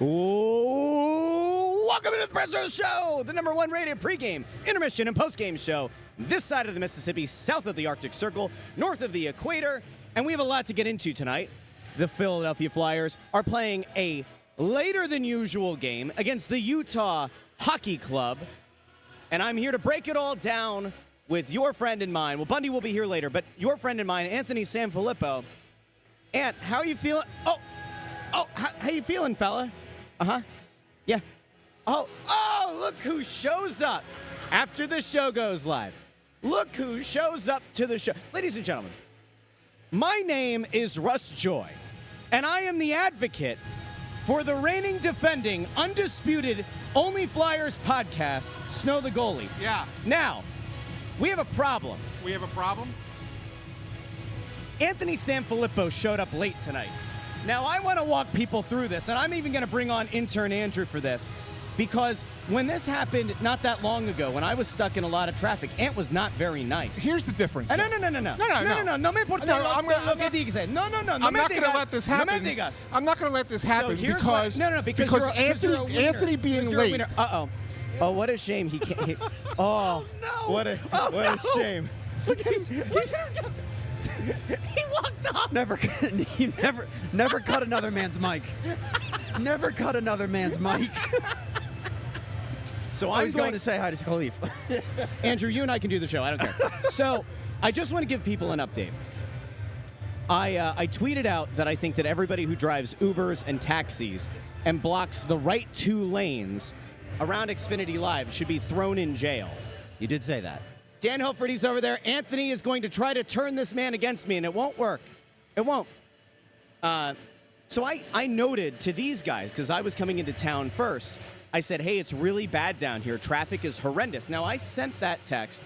Welcome to the Espresso Show, the #1 rated pregame, intermission, and postgame show this side of the Mississippi, south of the Arctic Circle, north of the equator. And we have a lot to get into tonight. The Philadelphia Flyers are playing a later than usual game against the Utah Hockey Club. And I'm here to break it all down with your friend and mine. Well, Bundy will be here later, but your friend and mine, Anthony SanFilippo. Ant, how are you feeling? How you feeling, fella? Yeah. Oh, look who shows up after the show goes live. Look who shows up to the show. Ladies and gentlemen, my name is Russ Joy, and I am the advocate for the reigning, defending, undisputed, Only Flyers podcast, Snow the Goalie. Yeah. Now, we have a problem. We have a problem? Anthony SanFilippo showed up late tonight. Now, I want to walk people through this, and I'm even going to bring on intern Andrew for this, because when this happened not that long ago, when I was stuck in a lot of traffic, Ant was not very nice. Here's the difference. No me importa lo que digas. No, I'm not going to let this happen. No me digas. I'm not going to let this happen because because Anthony being late. Uh-oh. Oh, what a shame. He can't. No. What a shame. Look, he walked off. Never cut another man's mic. Never cut another man's mic. So I'm going to say hi to Khalif. Andrew, you and I can do the show. I don't care. So I just want to give people an update. I tweeted out that I think that everybody who drives Ubers and taxis and blocks the right two lanes around Xfinity Live should be thrown in jail. You did say that. Dan Hilferty's over there. Anthony is going to try to turn this man against me, and it won't work. It won't. So I noted to these guys, because I was coming into town first, I said, hey, it's really bad down here. Traffic is horrendous. Now, I sent that text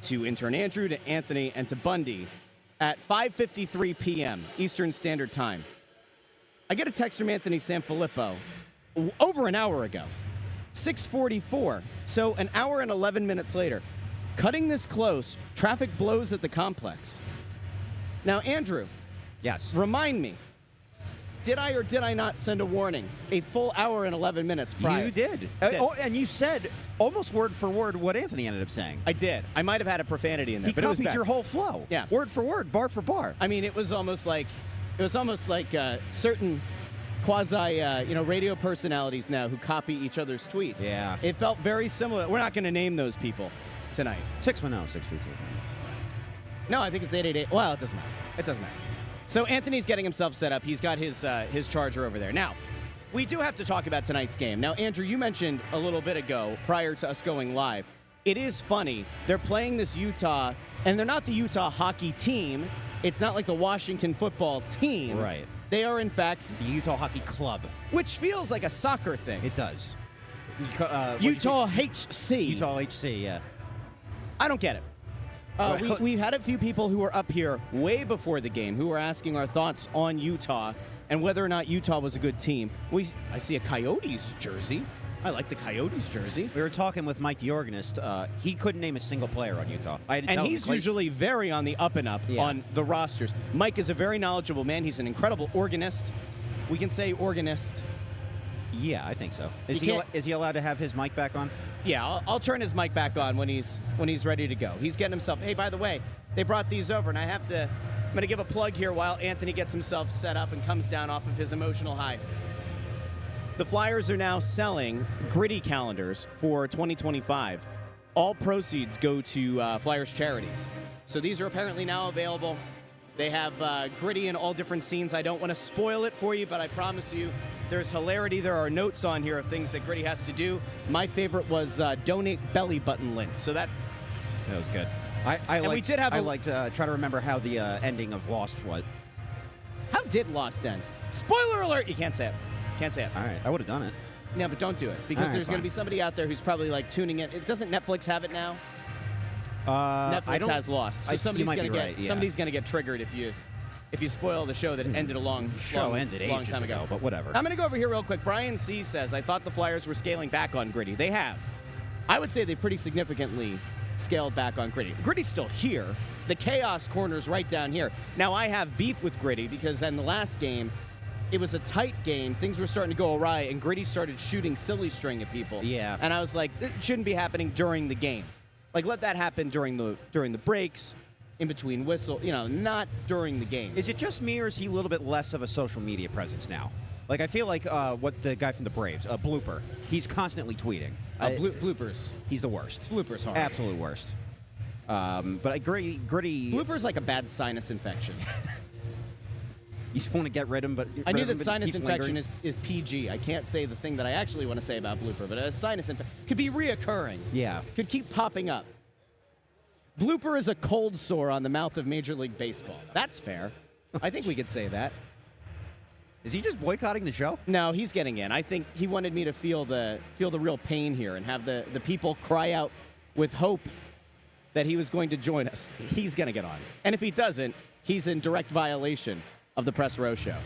to intern Andrew, to Anthony, and to Bundy at 5:53 p.m. Eastern Standard Time. I get a text from Anthony SanFilippo over an hour ago, 6:44, so an hour and 11 minutes later. Cutting this close, traffic blows at the complex. Now, Andrew. Yes. Remind me, did I or did I not send a warning a full hour and 11 minutes prior? You did. And you said almost word for word what Anthony ended up saying. I did. I might have had a profanity in there, but it was copied your whole flow. Yeah. Word for word, bar for bar. I mean, it was almost like certain quasi, radio personalities now who copy each other's tweets. Yeah. It felt very similar. We're not going to name those people tonight. 610-632. No, I think it's 888. Well, it doesn't matter. It doesn't matter. So Anthony's getting himself set up. He's got his charger over there. Now, we do have to talk about tonight's game. Now, Andrew, you mentioned a little bit ago, prior to us going live, it is funny. They're playing this Utah, and they're not the Utah hockey team. It's not like the Washington football team. Right. They are, in fact, the Utah Hockey Club. Which feels like a soccer thing. It does. Utah HC. Utah HC, yeah. I don't get it. We've had a few people who were up here way before the game who were asking our thoughts on Utah and whether or not Utah was a good team. I see a Coyotes jersey. I like the Coyotes jersey. We were talking with Mike, the organist. He couldn't name a single player on Utah. And he's usually very on the up and up on the rosters. Mike is a very knowledgeable man. He's an incredible organist. We can say organist. Yeah, I think so. Is he allowed to have his mic back on? Yeah, I'll turn his mic back on when he's ready to go. He's getting himself. Hey, by the way, they brought these over, and I'm going to give a plug here while Anthony gets himself set up and comes down off of his emotional high. The Flyers are now selling Gritty calendars for 2025. All proceeds go to Flyers charities. So these are apparently now available. They have Gritty in all different scenes. I don't want to spoil it for you, but I promise you there's hilarity. There are notes on here of things that Gritty has to do. My favorite was donate belly button lint. So that was good. I like to try to remember how the ending of Lost was. How did Lost end? Spoiler alert! You can't say it. Can't say it. All right, I would have done it. No, but don't do it because there's going to be somebody out there who's probably like tuning in. Doesn't Netflix have it now? Netflix has Lost, so somebody's going to get triggered if you spoil the show that ended a long time ago. But whatever. I'm going to go over here real quick. Brian C. says, I thought the Flyers were scaling back on Gritty. They have. I would say they pretty significantly scaled back on Gritty. Gritty's still here. The chaos corner's right down here. Now, I have beef with Gritty because in the last game, it was a tight game. Things were starting to go awry, and Gritty started shooting silly string at people. Yeah. And I was like, it shouldn't be happening during the game. Like, let that happen during the breaks, in between whistle, not during the game. Is it just me, or is he a little bit less of a social media presence now? Like, I feel like what the guy from the Braves, Blooper, he's constantly tweeting. Bloopers. He's the worst. Bloopers hard. Absolute worst. But Gritty... Bloopers like a bad sinus infection. You just want to get rid of him, but... I knew that sinus infection is PG. I can't say the thing that I actually want to say about Blooper, but a sinus infection could be reoccurring. Yeah. Could keep popping up. Blooper is a cold sore on the mouth of Major League Baseball. That's fair. I think we could say that. Is he just boycotting the show? No, he's getting in. I think he wanted me to feel the real pain here and have the people cry out with hope that he was going to join us. He's going to get on. And if he doesn't, he's in direct violation of the Press Row show.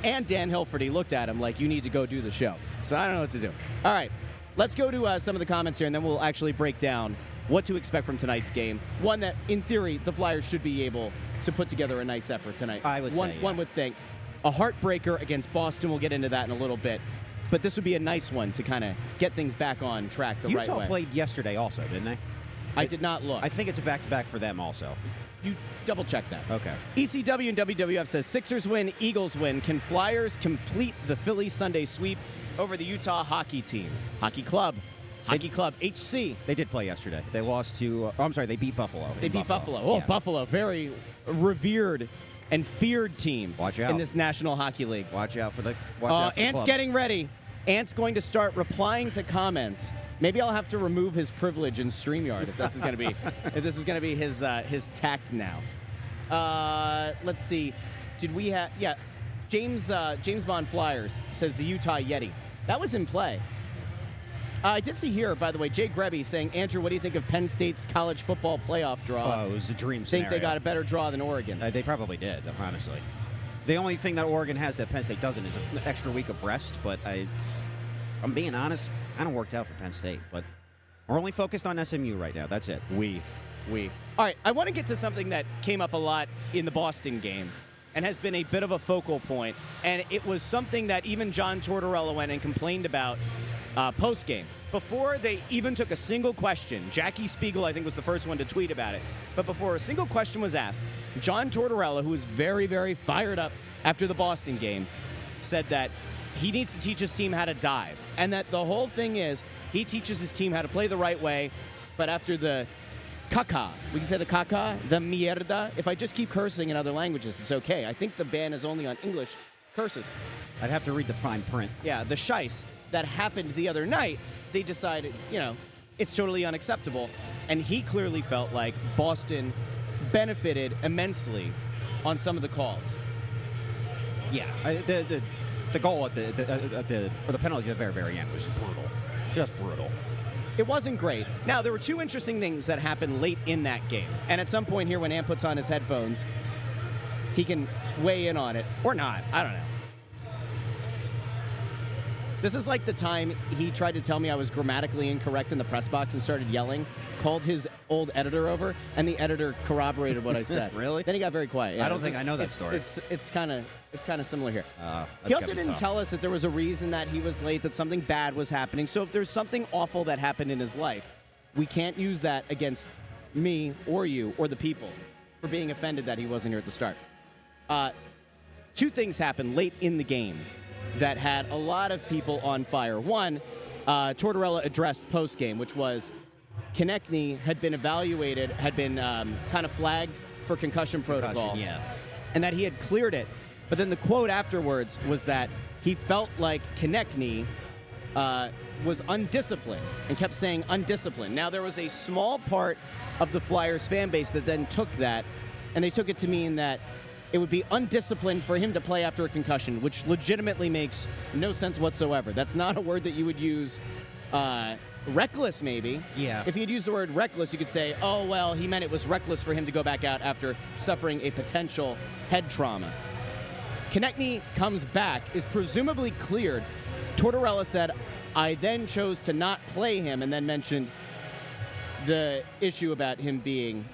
And Dan Hilferty looked at him like, you need to go do the show. So I don't know what to do. All right, let's go to some of the comments here, and then we'll actually break down what to expect from tonight's game. One that, in theory, the Flyers should be able to put together a nice effort tonight. I would say, yeah. One would think. A heartbreaker against Boston. We'll get into that in a little bit. But this would be a nice one to kind of get things back on track the right way. Utah played yesterday also, didn't they? I did not look. I think it's a back-to-back for them also. You double-check that. Okay. ECW and WWF says, Sixers win, Eagles win. Can Flyers complete the Philly Sunday sweep over the Utah hockey team? Hockey Club. Hockey Club, HC. They did play yesterday. They lost to... they beat Buffalo. They beat Buffalo. Oh, yeah. Buffalo, very revered and feared team. Watch out. In this National Hockey League. Watch out for the Ant's club. getting ready. Ant's going to start replying to comments. Maybe I'll have to remove his privilege in StreamYard if this is going to be his tact now. Let's see. Did we have? Yeah, James Bond Flyers says the Utah Yeti. That was in play. I did see here, by the way, Jay Grebby saying, Andrew, what do you think of Penn State's college football playoff draw? Oh, it was a dream scenario. Think they got a better draw than Oregon? They probably did, honestly. The only thing that Oregon has that Penn State doesn't is an extra week of rest, but I'm being honest, kind of worked out for Penn State, but we're only focused on SMU right now. That's it. We. All right, I want to get to something that came up a lot in the Boston game and has been a bit of a focal point, and it was something that even John Tortorella went and complained about post-game. Before they even took a single question, Jackie Spiegel, I think, was the first one to tweet about it, but before a single question was asked, John Tortorella, who was very, very fired up after the Boston game, said that he needs to teach his team how to dive, and that the whole thing is he teaches his team how to play the right way, but after the caca, we can say the caca, the mierda, if I just keep cursing in other languages, it's okay. I think the ban is only on English curses. I'd have to read the fine print. Yeah, the shice that happened the other night, they decided, it's totally unacceptable. And he clearly felt like Boston benefited immensely on some of the calls. Yeah, the goal at the penalty at the very, very end was brutal. Just brutal. It wasn't great. Now, there were two interesting things that happened late in that game. And at some point here when Ant puts on his headphones, he can weigh in on it. Or not. I don't know. This is like the time he tried to tell me I was grammatically incorrect in the press box and started yelling, called his old editor over, and the editor corroborated what I said. Really? Then he got very quiet. Yeah, I don't think I know that story. It's kind of similar here. He also didn't tell us that there was a reason that he was late, that something bad was happening. So if there's something awful that happened in his life, we can't use that against me or you or the people for being offended that he wasn't here at the start. Two things happened late in the game that had a lot of people on fire. One, Tortorella addressed post-game, which was Konechny had been evaluated, had been kind of flagged for concussion protocol. Yeah. And that he had cleared it. But then the quote afterwards was that he felt like Konechny was undisciplined and kept saying undisciplined. Now, there was a small part of the Flyers fan base that then took that, and they took it to mean that it would be undisciplined for him to play after a concussion, which legitimately makes no sense whatsoever. That's not a word that you would use. Reckless, maybe. Yeah. If you'd use the word reckless, you could say, oh, well, he meant it was reckless for him to go back out after suffering a potential head trauma. Konechny comes back, is presumably cleared. Tortorella said, I then chose to not play him, and then mentioned the issue about him being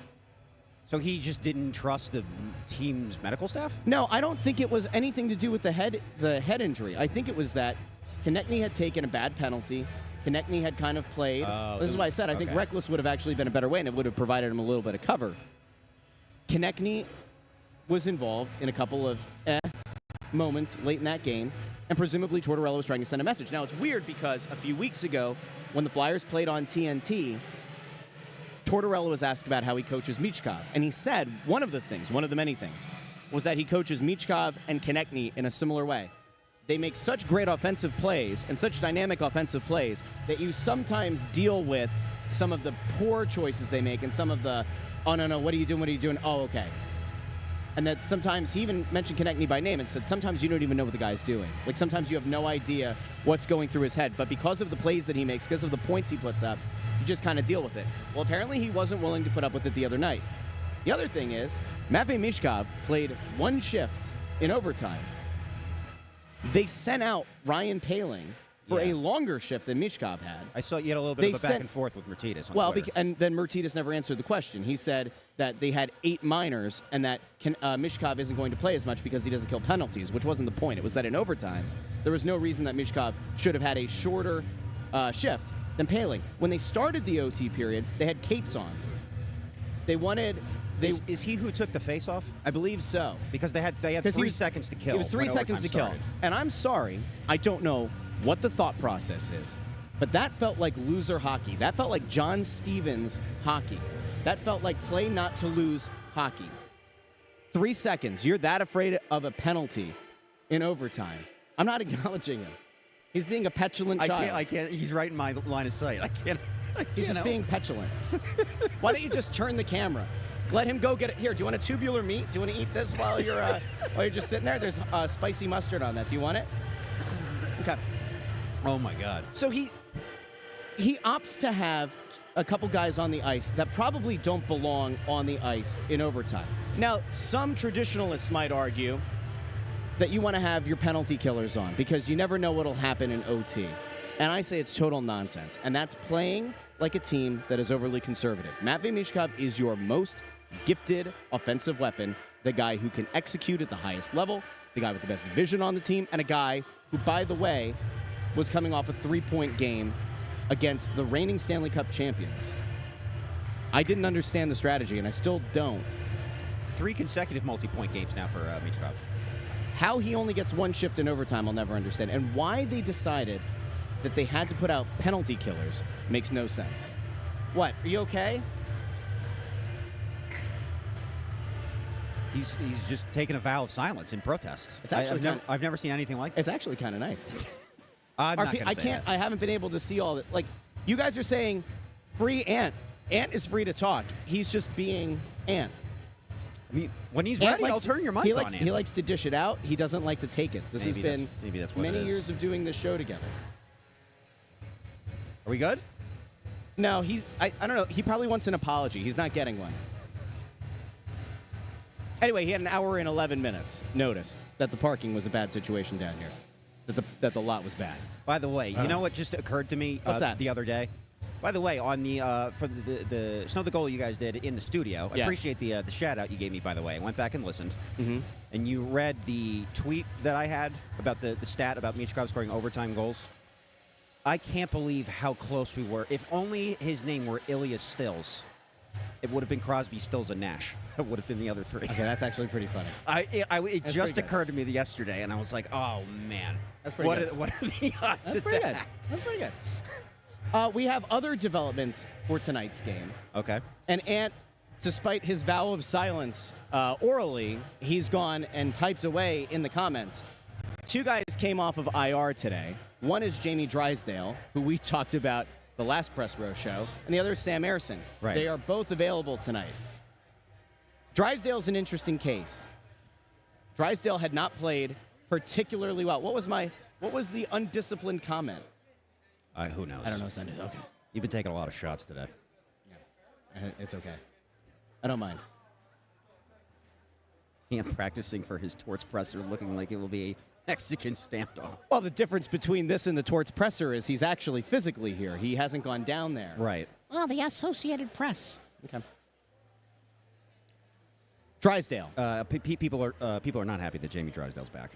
So he just didn't trust the team's medical staff? No, I don't think it was anything to do with the head injury. I think it was that Konechny had taken a bad penalty. Konechny had kind of played. This is why I said I think reckless would have actually been a better way, and it would have provided him a little bit of cover. Konechny was involved in a couple of moments late in that game, and presumably Tortorella was trying to send a message. Now, it's weird because a few weeks ago, when the Flyers played on TNT, Tortorella was asked about how he coaches Michkov, and he said one of the many things, was that he coaches Michkov and Konechny in a similar way. They make such great offensive plays and such dynamic offensive plays that you sometimes deal with some of the poor choices they make and some of the, oh, no, what are you doing? Oh, okay. And that sometimes he even mentioned Konechny by name and said sometimes you don't even know what the guy's doing. Like sometimes you have no idea what's going through his head. But because of the plays that he makes, because of the points he puts up, you just kind of deal with it. Well, apparently he wasn't willing to put up with it the other night. The other thing is, Matvei Michkov played one shift in overtime. They sent out Ryan Poehling for a longer shift than Michkov had. I saw you had a little bit of a back and forth with Mertitas on Twitter. And then Mertitas never answered the question. He said that they had 8 minors and that Michkov isn't going to play as much because he doesn't kill penalties, which wasn't the point. It was that in overtime, there was no reason that Michkov should have had a shorter shift than Poehling. When they started the OT period, they had Cates on. They wanted... Is he who took the face-off? I believe so. Because they had 3 seconds to kill. It was 3 seconds to kill. And I'm sorry, I don't know what the thought process is, but that felt like loser hockey. That felt like John Stevens hockey. That felt like play not to lose hockey. 3 seconds. You're that afraid of a penalty in overtime. I'm not acknowledging him. He's being a petulant child. I can't. He's right in my line of sight. I can't. He's just being petulant. Why don't you just turn the camera? Let him go get it. Here, do you want a tubular meat? Do you want to eat this while you're just sitting there? There's spicy mustard on that. Do you want it? Okay. Oh, my God. So he opts to have a couple guys on the ice that probably don't belong on the ice in overtime. Now, some traditionalists might argue that you want to have your penalty killers on because you never know what will happen in OT. And I say it's total nonsense. And that's playing like a team that is overly conservative. Matvei Michkov is your most gifted offensive weapon, the guy who can execute at the highest level, the guy with the best vision on the team, and a guy who, by the way, was coming off a 3-point game against the reigning Stanley Cup champions. I didn't understand the strategy, and I still don't. 3 consecutive multi-point games now for Michkov. How he only gets 1 shift in overtime, I'll never understand. And why they decided that they had to put out penalty killers makes no sense. What? Are you okay? He's just taking a vow of silence in protest. It's actually I've never seen anything like that. It's actually kind of nice. I'm not gonna say that. I haven't been able to see all that. Like, you guys are saying free Ant. Ant is free to talk. He's just being Ant. I mean, when he's ready, I'll turn your mic on. He likes to dish it out. He doesn't like to take it. This has been many years of doing this show together. Are we good? No, I don't know. He probably wants an apology. He's not getting one. Anyway, he had an hour and 11 minutes notice that the parking was a bad situation down here, that the lot was bad. By the way, you know what just occurred to me the other day? By the way, on the for the Snow the Goal you guys did in the studio, I appreciate the shout out you gave me. By the way, I went back and listened, and you read the tweet that I had about the stat about Michkov scoring overtime goals. I can't believe how close we were. If only his name were Ilya Stills, it would have been Crosby, Stills, and Nash. That would have been the other 3. Okay, that's actually pretty funny. It just occurred to me yesterday, and I was like, oh, man. That's pretty good. What are the odds That's pretty good. That's pretty good. We have other developments for tonight's game. Okay. And Ant, despite his vow of silence orally, he's gone and typed away in the comments. 2 guys came off of IR today. One is Jamie Drysdale, who we talked about the last Press Row show, and the other is Sam Ersson. Right. They are both available tonight. Drysdale's an interesting case. Drysdale had not played particularly well. What was the undisciplined comment? Who knows? I don't know. Send it. Okay. You've been taking a lot of shots today. Yeah. It's okay. I don't mind. Practicing for his torts presser, looking like it will be a Mexican standoff. Well, the difference between this and the torts presser is he's actually physically here. He hasn't gone down there. Right. Well, the Associated Press. Okay. Drysdale. People are not happy that Jamie Drysdale's back.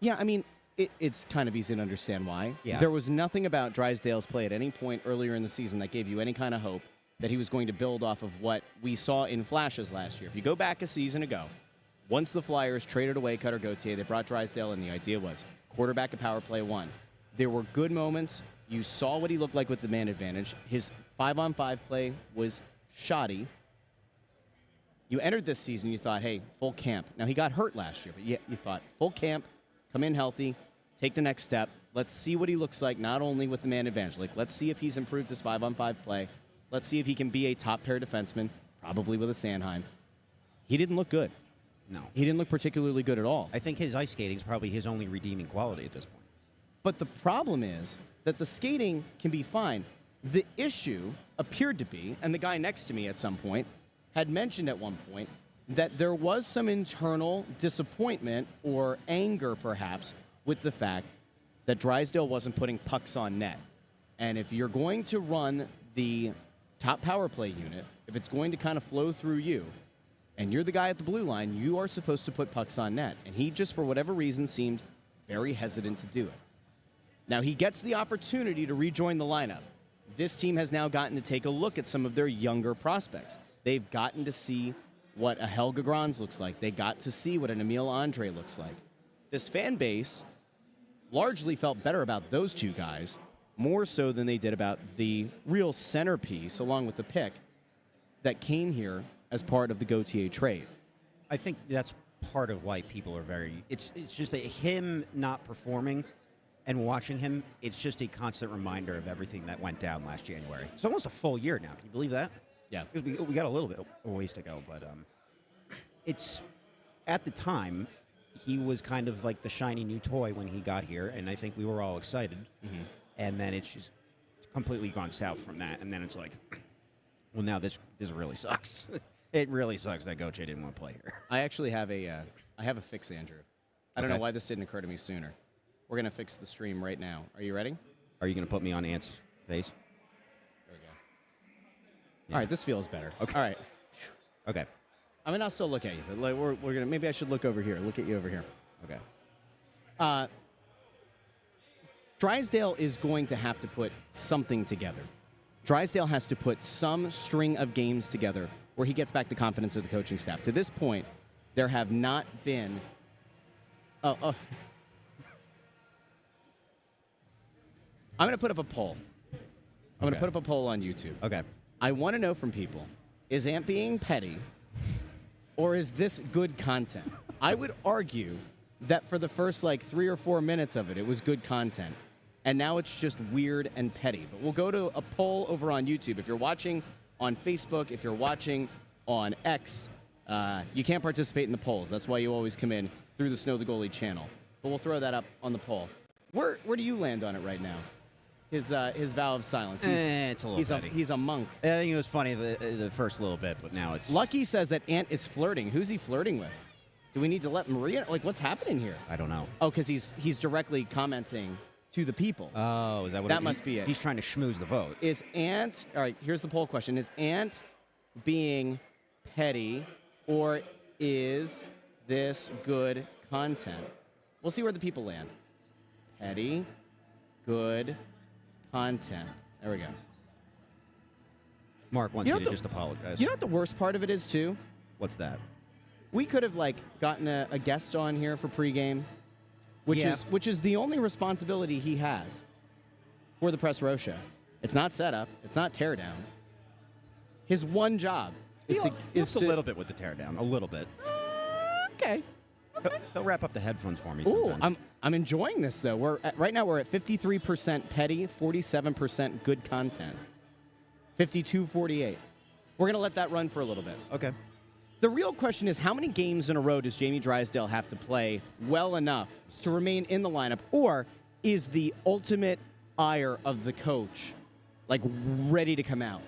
Yeah, I mean, it's kind of easy to understand why. Yeah. There was nothing about Drysdale's play at any point earlier in the season that gave you any kind of hope that he was going to build off of what we saw in flashes last year. If you go back a season ago, once the Flyers traded away Cutter Gauthier, they brought Drysdale, and the idea was quarterback at power play 1. There were good moments. You saw what he looked like with the man advantage. His 5-on-5 play was shoddy. You entered this season, you thought, hey, full camp. Now, he got hurt last year, but you thought, full camp, come in healthy, take the next step. Let's see what he looks like, not only with the man advantage. Like, let's see if he's improved his 5-on-5 play. Let's see if he can be a top-pair defenseman, probably with a Sanheim. He didn't look good. No. He didn't look particularly good at all. I think his ice skating is probably his only redeeming quality at this point. But the problem is that the skating can be fine. The issue appeared to be, and the guy next to me at some point had mentioned at one point, that there was some internal disappointment or anger, perhaps, with the fact that Drysdale wasn't putting pucks on net. And if you're going to run the top power play unit, if it's going to kind of flow through you, and you're the guy at the blue line, you are supposed to put pucks on net. And he just, for whatever reason, seemed very hesitant to do it. Now, he gets the opportunity to rejoin the lineup. This team has now gotten to take a look at some of their younger prospects. They've gotten to see what a Helga Grans looks like. They got to see what an Emil Andre looks like. This fan base largely felt better about those two guys, more so than they did about the real centerpiece, along with the pick, that came here as part of the Gauthier trade. I think that's part of why people are very... It's just him not performing and watching him, it's just a constant reminder of everything that went down last January. It's almost a full year now. Can you believe that? Yeah. Because we got a little bit of a ways to go, but it's... At the time, he was kind of like the shiny new toy when he got here, and I think we were all excited. Mm-hmm. And then it's just completely gone south from that, and then it's like, well, now this really sucks. It really sucks that Gauthier didn't want to play here. I actually have a fix, Andrew. I don't know why this didn't occur to me sooner. We're going to fix the stream right now. Are you ready? Are you going to put me on Ant's face? There we go. Yeah. All right, this feels better. Okay. All right. Okay. I mean, I'll still look at you, but like, we're going to, maybe I should look over here. Look at you over here. Okay. Drysdale is going to have to put something together. Drysdale has to put some string of games together where he gets back the confidence of the coaching staff. To this point, there have not been... I'm going to put up a poll. I'm going to put up a poll on YouTube. Okay. I want to know from people, is Ant being petty or is this good content? I would argue that for the first 3 or 4 minutes of it, it was good content. And now it's just weird and petty. But we'll go to a poll over on YouTube. If you're watching on Facebook, if you're watching on X, you can't participate in the polls. That's why you always come in through the Snow the Goalie channel. But we'll throw that up on the poll. Where do you land on it right now? His vow of silence. It's a little petty. He's a monk. I think it was funny the first little bit, but now it's... Lucky says that Ant is flirting. Who's he flirting with? Do we need to let Maria... What's happening here? I don't know. Oh, because he's directly commenting to the people. Oh, is that what that must be it? He's trying to schmooze the vote. Is Ant... All right, here's the poll question. Is Ant being petty, or is this good content? We'll see where the people land. Petty, good content. There we go. Mark wants you to just apologize. You know what the worst part of it is, too? What's that? We could have, gotten a guest on here for pregame, which is the only responsibility he has for the Press Row show. It's not setup. It's not teardown. His one job is a little bit with the teardown. A little bit. Okay. He'll wrap up the headphones for me Ooh, sometimes. I'm enjoying this, though. Right now we're at 53% petty, 47% good content. 52-48. We're going to let that run for a little bit. Okay. The real question is, how many games in a row does Jamie Drysdale have to play well enough to remain in the lineup? Or is the ultimate ire of the coach, ready to come out?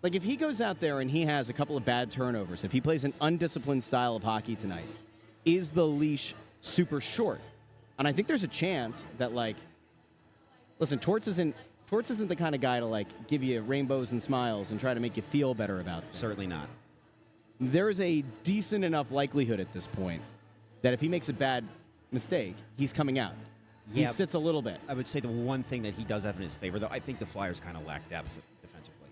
If he goes out there and he has a couple of bad turnovers, if he plays an undisciplined style of hockey tonight, is the leash super short? And I think there's a chance that, listen, Torts isn't the kind of guy to, give you rainbows and smiles and try to make you feel better about things. Certainly not. there is a decent enough likelihood at this point that if he makes a bad mistake, he's coming out. He sits a little bit. I would say the one thing that he does have in his favor, though, I think the Flyers kind of lack depth defensively.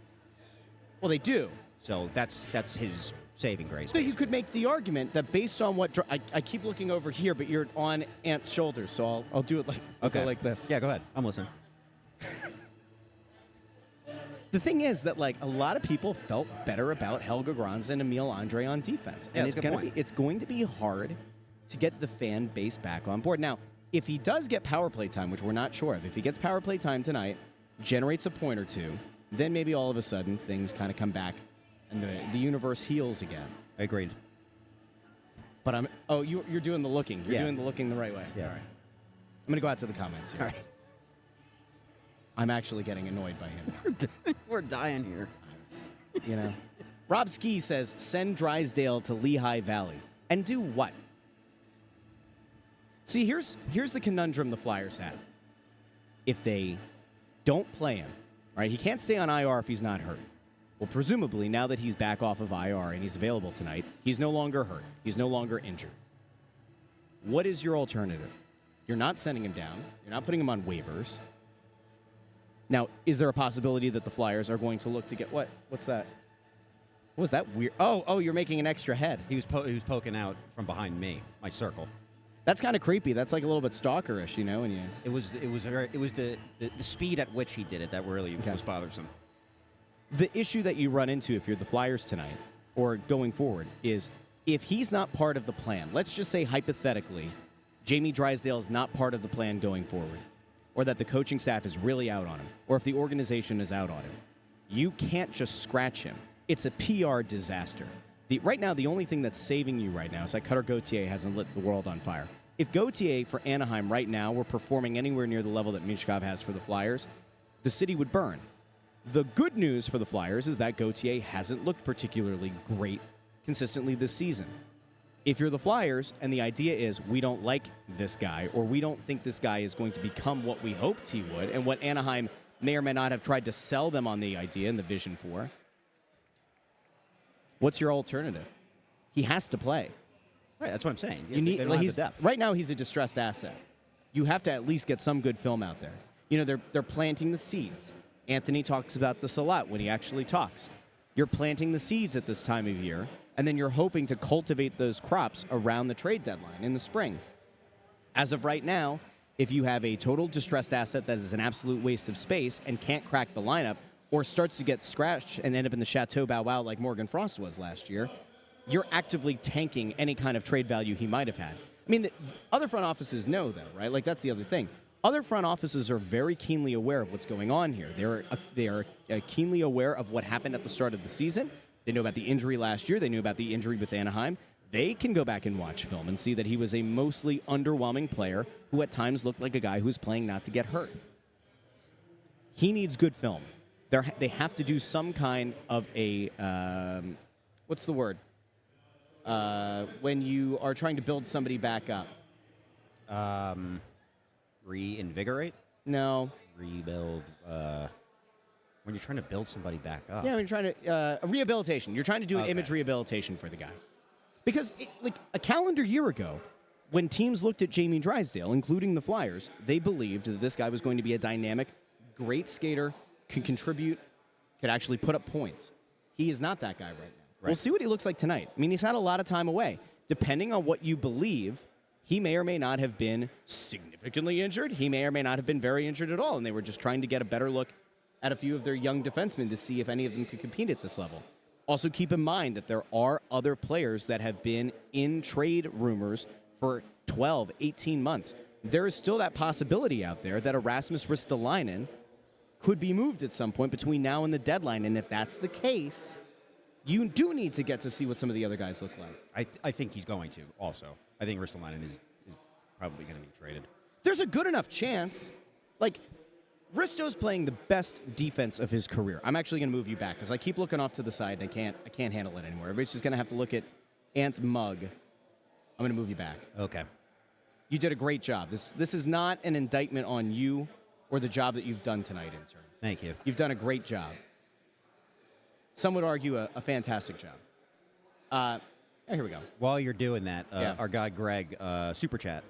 Well, they do. So that's his saving grace. So you could make the argument that based on what I keep looking over here, but you're on Ant's shoulders, so I'll do it like this. Yeah, go ahead. I'm listening. The thing is that a lot of people felt better about Helge Grans and Emil Andre on defense, and it's going to be hard to get the fan base back on board. Now, if he does get power play time, which we're not sure of, if he gets power play time tonight, generates a point or two, then maybe all of a sudden things kind of come back and the universe heals again. Agreed. But you're doing the looking. You're doing the looking the right way. Yeah. All right. I'm going to go out to the comments here. All right. I'm actually getting annoyed by him. We're dying here. Rob Ski says, send Drysdale to Lehigh Valley. And do what? See, here's the conundrum the Flyers have. If they don't play him, right? He can't stay on IR if he's not hurt. Well, presumably, now that he's back off of IR and he's available tonight, he's no longer hurt. He's no longer injured. What is your alternative? You're not sending him down. You're not putting him on waivers. Now, is there a possibility that the Flyers are going to look to get what? What's that? What was that weird? Oh, you're making an extra head. He was poking out from behind me, my circle. That's kind of creepy. That's like a little bit stalkerish, and you. It was the speed at which he did it that really was bothersome. The issue that you run into if you're the Flyers tonight or going forward is if he's not part of the plan. Let's just say hypothetically, Jamie Drysdale is not part of the plan going forward, or that the coaching staff is really out on him, or if the organization is out on him. You can't just scratch him. It's a PR disaster. Right now, the only thing that's saving you right now is that Cutter Gauthier hasn't lit the world on fire. If Gauthier for Anaheim right now were performing anywhere near the level that Michkov has for the Flyers, the city would burn. The good news for the Flyers is that Gauthier hasn't looked particularly great consistently this season. If you're the Flyers and the idea is we don't like this guy or we don't think this guy is going to become what we hoped he would and what Anaheim may or may not have tried to sell them on the idea and the vision for, what's your alternative? He has to play. Right, that's what I'm saying. You need, the depth. Right now, he's a distressed asset. You have to at least get some good film out there. They're planting the seeds. Anthony talks about this a lot when he actually talks. You're planting the seeds at this time of year, and then you're hoping to cultivate those crops around the trade deadline in the spring. As of right now, if you have a total distressed asset that is an absolute waste of space and can't crack the lineup, or starts to get scratched and end up in the Chateau Bow Wow like Morgan Frost was last year, you're actively tanking any kind of trade value he might have had. I mean, the other front offices know, though, right? That's the other thing. Other front offices are very keenly aware of what's going on here. They are keenly aware of what happened at the start of the season. They know about the injury last year. They knew about the injury with Anaheim. They can go back and watch film and see that he was a mostly underwhelming player who at times looked like a guy who's playing not to get hurt. He needs good film. They have to do some kind of a, what's the word? When you are trying to build somebody back up. Reinvigorate? No. Rebuild. When you're trying to build somebody back up. Yeah, when you're trying to, rehabilitation. You're trying to do an image rehabilitation for the guy. Because, a calendar year ago, when teams looked at Jamie Drysdale, including the Flyers, they believed that this guy was going to be a dynamic, great skater, can contribute, could actually put up points. He is not that guy right now. Right. We'll see what he looks like tonight. I mean, he's had a lot of time away. Depending on what you believe, he may or may not have been significantly injured. He may or may not have been very injured at all, and they were just trying to get a better look at a few of their young defensemen to see if any of them could compete at this level. Also, keep in mind that there are other players that have been in trade rumors for 12, 18 months. There is still that possibility out there that Erasmus Ristolainen could be moved at some point between now and the deadline, and if that's the case, you do need to get to see what some of the other guys look like. I think he's going to also. I think Ristolainen is probably going to be traded. There's a good enough chance. Risto's playing the best defense of his career. I'm actually going to move you back because I keep looking off to the side and I can't handle it anymore. Everybody's just going to have to look at Ant's mug. I'm going to move you back. Okay. You did a great job. This is not an indictment on you or the job that you've done tonight, intern. Thank you. You've done a great job. Some would argue a fantastic job. Here we go. While you're doing that, Yeah. our guy Greg, super chat.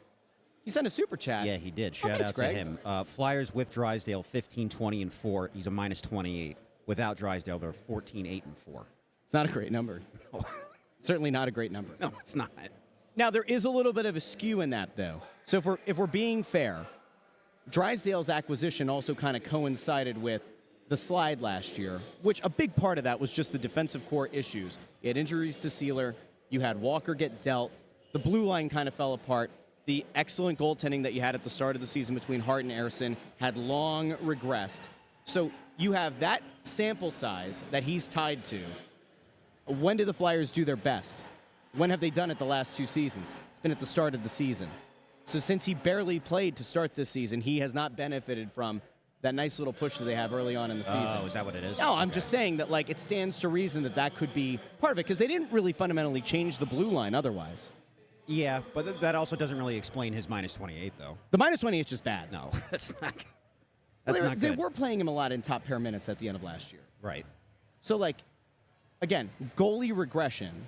He sent a super chat. Yeah, he did. Shout thanks, out Greg. to him. Flyers with Drysdale, 15, 20, and 4. He's a minus 28. Without Drysdale, they're 14, 8, and 4. It's not a great number. Certainly not a great number. No, it's not. Now, there is a little bit of a skew in that, though. So if we're being fair, Drysdale's acquisition also kind of coincided with the slide last year, which a big part of that was just the defensive core issues. You had injuries to Sealer. You had Walker get dealt. The blue line kind of fell apart. The excellent goaltending that you had at the start of the season between Hart and Ersson had long regressed. So you have that sample size that he's tied to. When do the Flyers do their best? When have they done it the last 2 seasons? It's been at the start of the season. So since he barely played to start this season, he has not benefited from that nice little push that they have early on in the season. Oh, is that what it is? No, I'm just saying that it stands to reason that could be part of it, because they didn't really fundamentally change the blue line otherwise. Yeah, but that also doesn't really explain his minus 28, though. The minus 20 is just bad. No, that's not. They good. were playing him a lot in top pair minutes at the end of last year. Right. So, again, goalie regression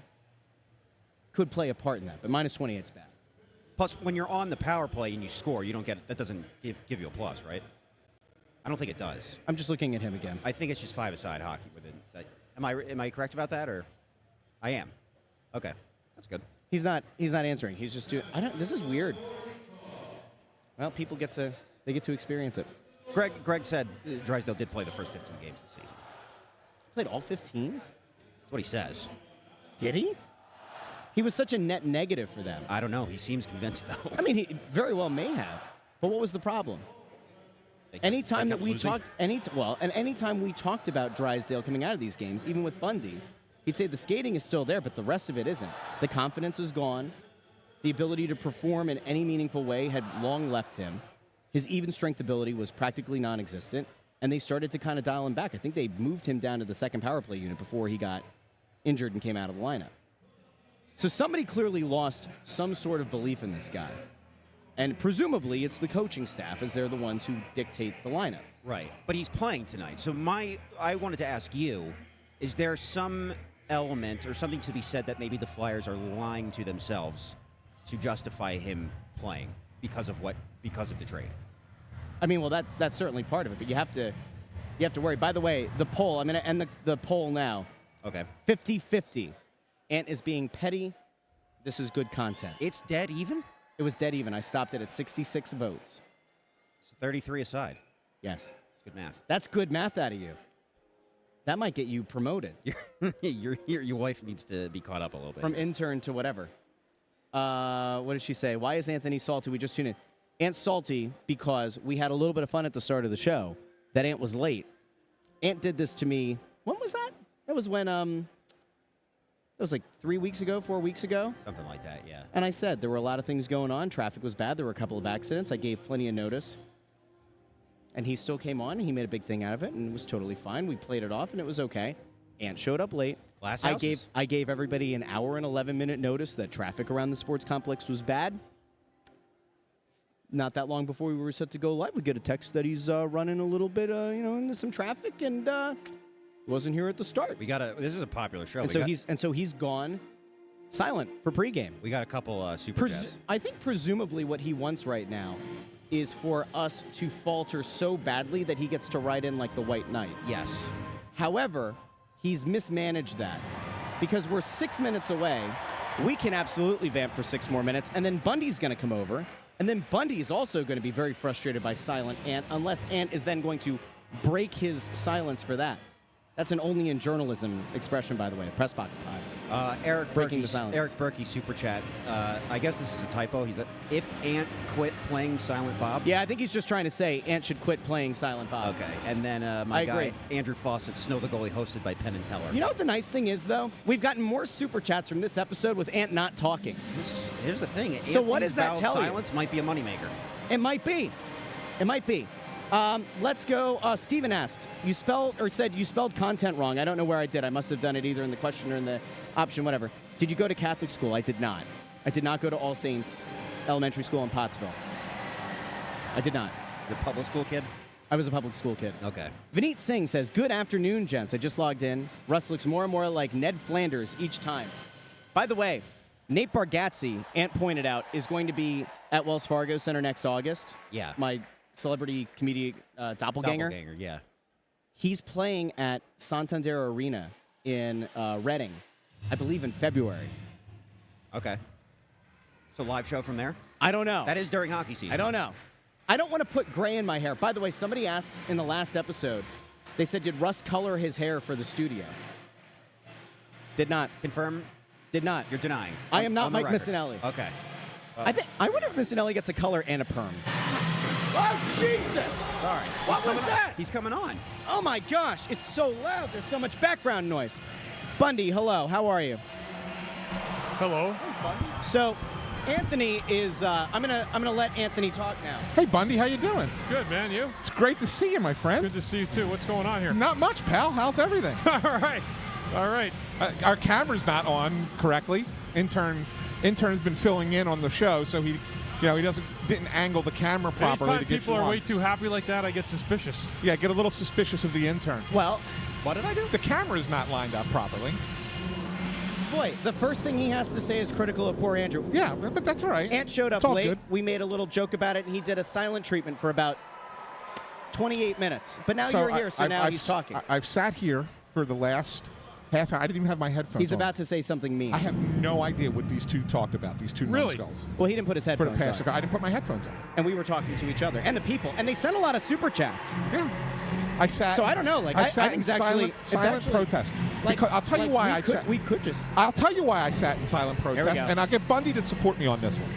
could play a part in that, but minus 28 is bad. Plus, when you're on the power play and you score, you don't get that doesn't give you a plus, right? I don't think it does. I'm just looking at him again. I think it's just five-a-side hockey with it. Am I correct about that, or I am? Okay, that's good. He's not answering. He's just doing. This is weird. Well, people get to experience it. Greg said Drysdale did play the first 15 games this season. Played all 15? That's what he says. Did he? He was such a net negative for them. I don't know. He seems convinced, though. I mean, he very well may have. But what was the problem? Anytime we talked about Drysdale coming out of these games, even with Bundy, he'd say the skating is still there, but the rest of it isn't. The confidence is gone. The ability to perform in any meaningful way had long left him. His even strength ability was practically non-existent, and they started to kind of dial him back. I think they moved him down to the second power play unit before he got injured and came out of the lineup. So somebody clearly lost some sort of belief in this guy. And presumably it's the coaching staff, as they're the ones who dictate the lineup. Right. But he's playing tonight. So I wanted to ask you, is there some element or something to be said that maybe the Flyers are lying to themselves to justify him playing because of the trade? I mean, well, that's certainly part of it, but you have to worry. By the way, the poll, I'm going to end the poll now. Okay. 50-50. Ant is being petty. This is good content. It's dead even? It was dead even. I stopped it at 66 votes. So 33 aside. Yes. Good math. That's good math out of you. That might get you promoted. Your wife needs to be caught up a little bit. From intern to whatever. What did she say? Why is Anthony salty? We just tuned in. Ant's salty because we had a little bit of fun at the start of the show. That Ant was late. Ant did this to me. When was that? That was when, that was like 3 weeks ago, 4 weeks ago. Something like that, yeah. And I said there were a lot of things going on. Traffic was bad. There were a couple of accidents. I gave plenty of notice. And he still came on, and he made a big thing out of it, and it was totally fine. We played it off, and it was okay. Ant showed up late. Glass I houses? gave everybody an hour and 11-minute notice that traffic around the sports complex was bad. Not that long before we were set to go live, we get a text that he's running a little bit, into some traffic, and wasn't here at the start. This is a popular show. And so he's gone silent for pregame. We got a couple super chats. I think presumably what he wants right now is for us to falter so badly that he gets to ride in like the White Knight. Yes. However, he's mismanaged that because we're 6 minutes away. We can absolutely vamp for 6 more minutes, and then Bundy's going to come over, and then Bundy's also going to be very frustrated by silent Ant, unless Ant is then going to break his silence for that. That's an only in journalism expression, by the way, a press box pod. Eric Breaking the silence. Eric Berkey, super chat. I guess this is a typo. He's if Ant quit playing Silent Bob. Yeah, I think he's just trying to say Ant should quit playing Silent Bob. Okay, and then I guy, agree. Andrew Fawcett, Snow the Goalie, hosted by Penn and Teller. You know what the nice thing is, though? We've gotten more super chats from this episode with Ant not talking. Here's the thing. So what does that Anthony's tell you? silence might be a moneymaker. It might be. It might be. Let's go. Steven asked, you spelled content wrong. I don't know where I did. I must have done it either in the question or in the option, whatever. Did you go to Catholic school? I did not. I did not go to All Saints Elementary School in Pottsville. I did not. You're a public school kid? I was a public school kid. Okay. Vineet Singh says, good afternoon, gents. I just logged in. Russ looks more and more like Ned Flanders each time. By the way, Nate Bargatze, Ant pointed out, is going to be at Wells Fargo Center next August. Yeah. My celebrity comedian doppelganger. Doppelganger, yeah. He's playing at Santander Arena in Reading, I believe in February. Okay. So live show from there? I don't know. That is during hockey season. I don't know. I don't want to put gray in my hair. By the way, somebody asked in the last episode, they said, did Russ color his hair for the studio? Did not. Confirm? Did not. You're denying. I am not Mike record. Missinelli. Okay. I wonder if Missinelli gets a color and a perm. Oh, Jesus! All right. What was that? He's coming on. Oh, my gosh. It's so loud. There's so much background noise. Bundy, hello. How are you? Hello. So, Anthony is. I'm gonna let Anthony talk now. Hey, Bundy, how you doing? Good, man. You? It's great to see you, my friend. Good to see you, too. What's going on here? Not much, pal. How's everything? All right. All right. Our camera's not on correctly. Intern's been filling in on the show, so he didn't angle the camera properly Anytime to get people you are on. way too happy like that, I get suspicious. Yeah, get a little suspicious of the intern. Well, What did I do? The camera's not lined up properly. boy, the first thing he has to say is critical of poor Andrew. Yeah, but that's all right. Ant showed up It's all late. good. We made a little joke about it, and he did a silent treatment for about 28 minutes. But now you're here, so now he's talking. I've sat here for the last half hour. I didn't even have my headphones He's on. about to say something mean. I have no idea what these two talked about, these two Really? numbskulls. Well, he didn't put his For the headphones past, on. I didn't put my headphones on. And we were talking to each other and the people. And they sent a lot of super chats. Yeah. I sat. So I don't know. Like, I I sat think in it's actually silent actually, protest. Like, Because I'll tell you why we I could, sat. We could just. I'll tell you why I sat in silent protest, go. and I'll get Bundy to support me on this one.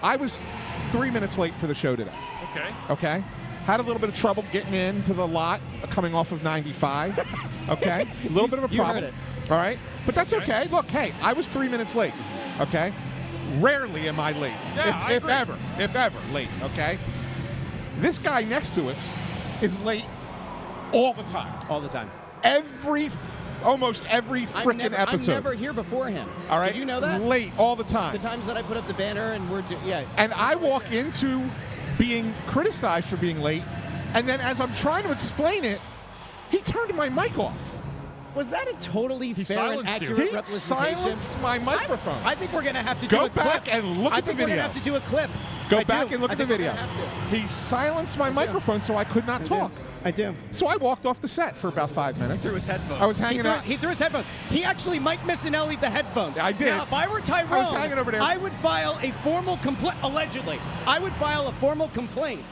I was 3 minutes late for the show today. Okay. Okay. Had a little bit of trouble getting into the lot coming off of 95. Okay. A little bit of a You problem. heard it. All right. But that's Okay. okay. Look, hey, I was 3 minutes late. Okay. Rarely am I late. Yeah, I if agree. ever late. Okay. This guy next to us is late all the time. All the time. Almost every freaking episode. I'm never here before him. All right. Did you know that? Late all the The time. times that I put up the banner and yeah. And I walk into being criticized for being late, and then as I'm trying to explain it, he turned my mic off. Was that a totally He fair and silenced you. accurate He representation? silenced my microphone. I think we're going to have to do Go a back clip. and look I at the think we're video. going to have to do a clip. Go I back do. and look I at the think we're video. gonna have to. He silenced my microphone so I could not talk. I do. So I walked off the set for about 5 minutes. Threw his headphones. I was hanging out. He threw his headphones. He actually Mike Missinelli the headphones. I did. Now, if I were Tyrone, I was hanging over there. I would file a formal complaint. Allegedly, I would file a formal complaint.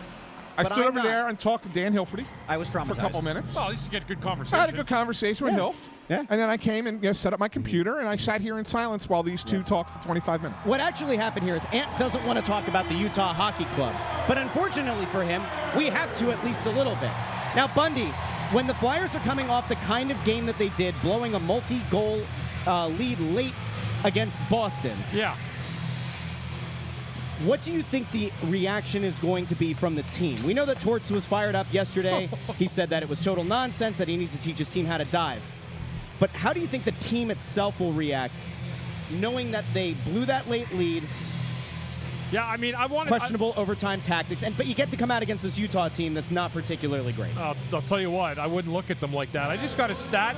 I but stood I'm over not. there and talked to Dan Hilferty I was traumatized. for a couple minutes. Well, at least you get good conversation. I had a good conversation with Yeah. Hilf. Yeah. And then I came and set up my computer, and I sat here in silence while these two talked for 25 minutes. What actually happened here is Ant doesn't want to talk about the Utah Hockey Club. But unfortunately for him, we have to at least a little bit. Now, Bundy, when the Flyers are coming off the kind of game that they did, blowing a multi-goal lead late against Boston, Yeah. what do you think the reaction is going to be from the team? We know that Torts was fired up yesterday. He said that it was total nonsense, that he needs to teach his team how to dive. But how do you think the team itself will react, knowing that they blew that late lead, Yeah, I mean, I want questionable overtime tactics, but you get to come out against this Utah team that's not particularly great? I'll tell you what, I wouldn't look at them like that. I just got a stat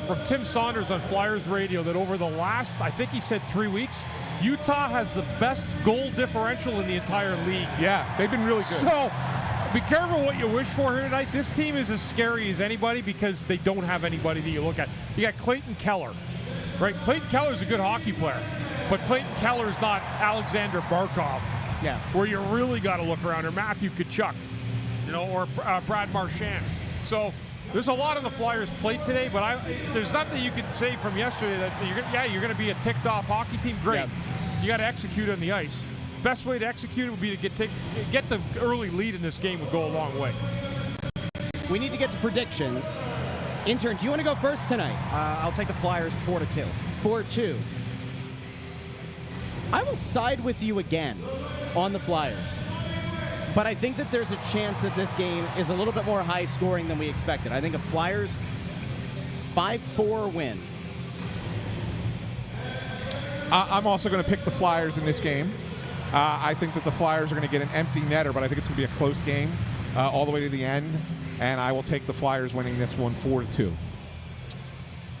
from Tim Saunders on Flyers Radio that over the last, I think he said 3 weeks, Utah has the best goal differential in the entire league. Yeah, they've been really good. So, be careful what you wish for here tonight. This team is as scary as anybody because they don't have anybody that you look at. You got Clayton Keller, right? Clayton Keller's a good hockey player, but Clayton Keller is not Alexander Barkov, Yeah. where you really got to look around, or Matthew Tkachuk, or Brad Marchand. So there's a lot on the Flyers' plate today, but there's nothing you can say from yesterday that you're going to be a ticked-off hockey team. Great. Yeah. You got to execute on the ice. Best way to execute it would be to get the early lead in this game would go a long way. We need to get to predictions. Intern, do you want to go first tonight? I'll take the Flyers 4-2. 4-2. I will side with you again on the Flyers. But I think that there's a chance that this game is a little bit more high scoring than we expected. I think a Flyers 5-4 win. I'm also going to pick the Flyers in this game. I think that the Flyers are going to get an empty netter, but I think it's going to be a close game all the way to the end. And I will take the Flyers winning this one 4-2. I'm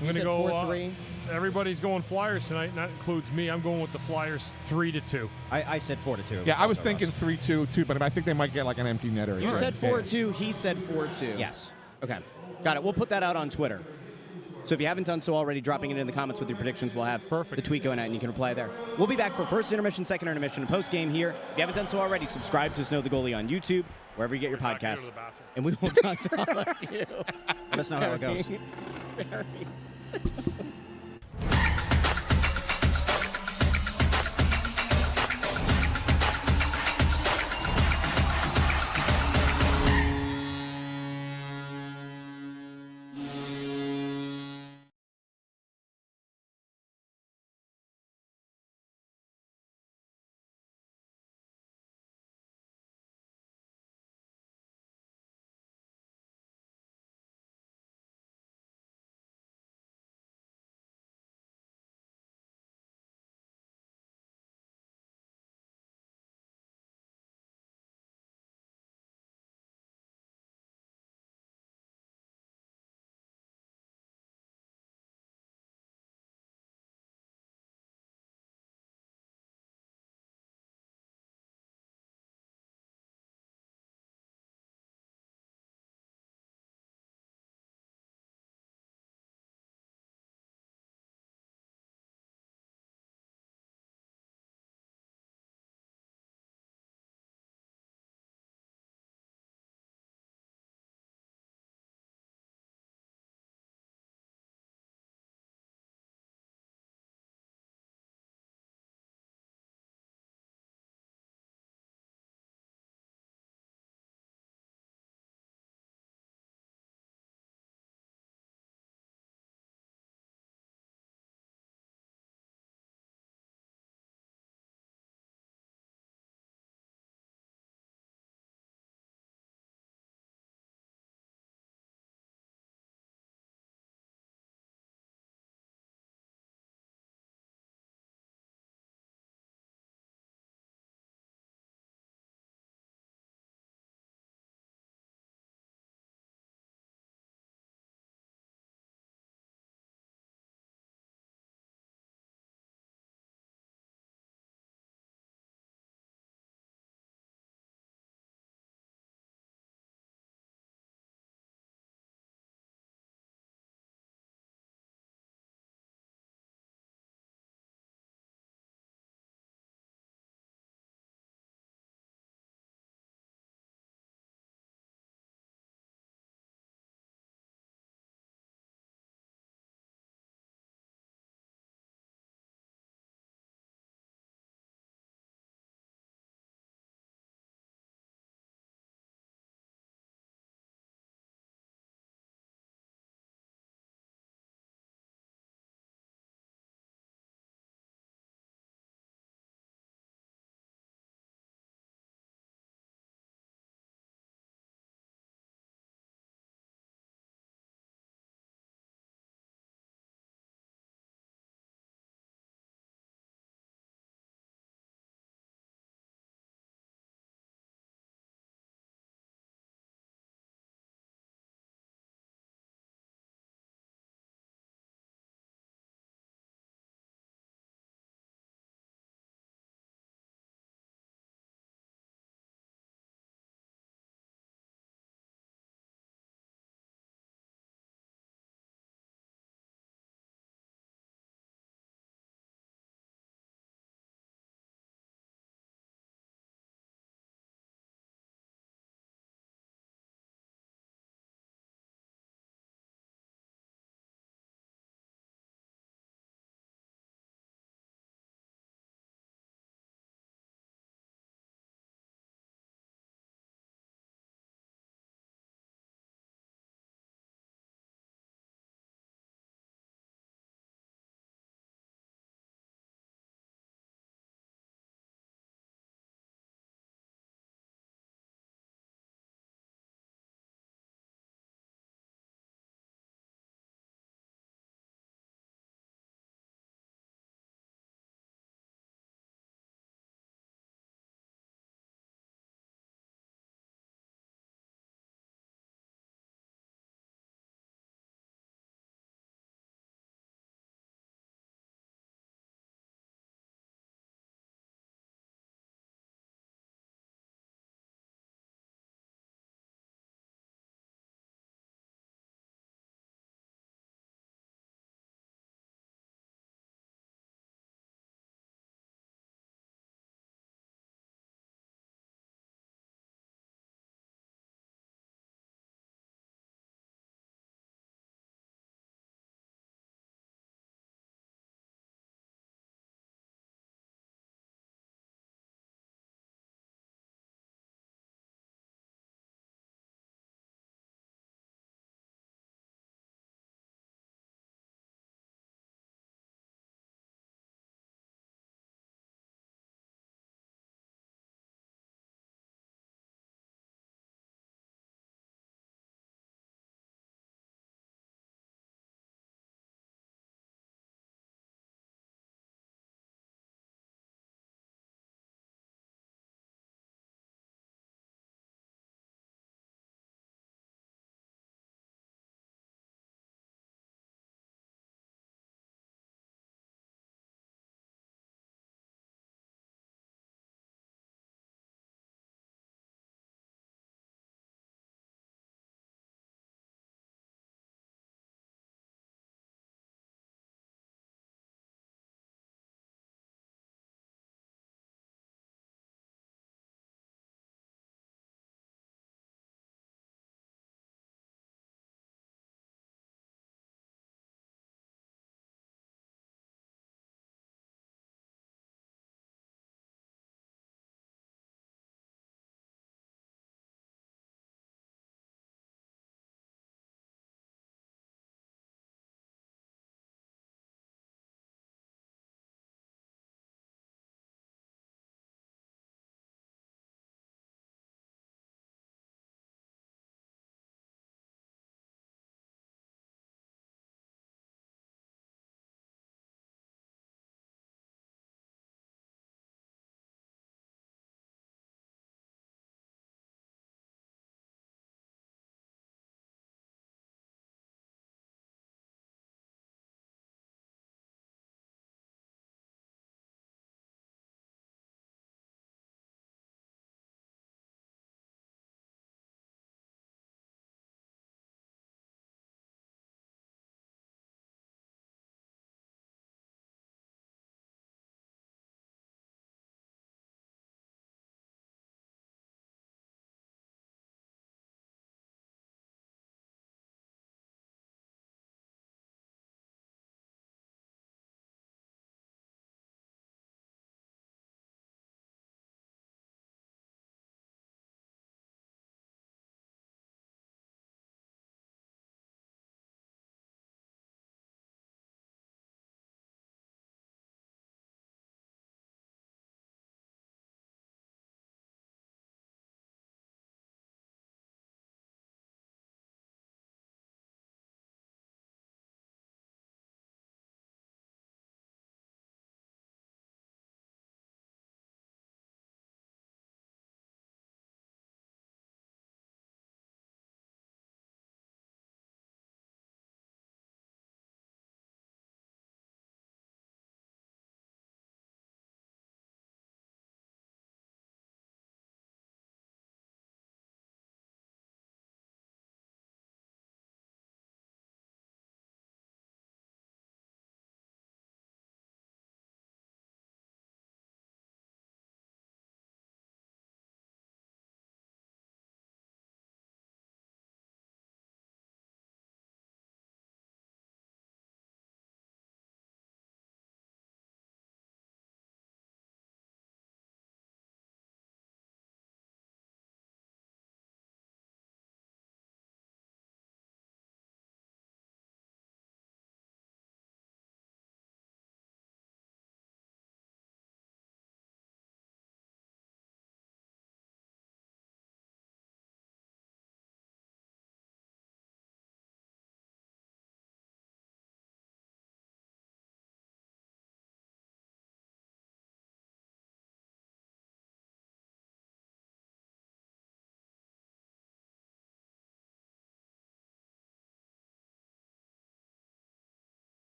going to said go 4-3? everybody's going Flyers tonight, and that includes me. I'm going with the Flyers 3-2. I said 4-2. Yeah, I was thinking 3-2 too, but I think they might get like an empty netter. You said 4-2. He said 4-2. Yes. Okay. Got it. We'll put that out on Twitter. So if you haven't done so already, dropping it in the comments with your predictions, we'll have the tweet going out, and you can reply there. We'll be back for first intermission, second intermission, and post-game here. If you haven't done so already, subscribe to Snow the Goalie on YouTube, wherever you get your podcasts. And we will talk to all of you. Let us know how it goes. Very soon.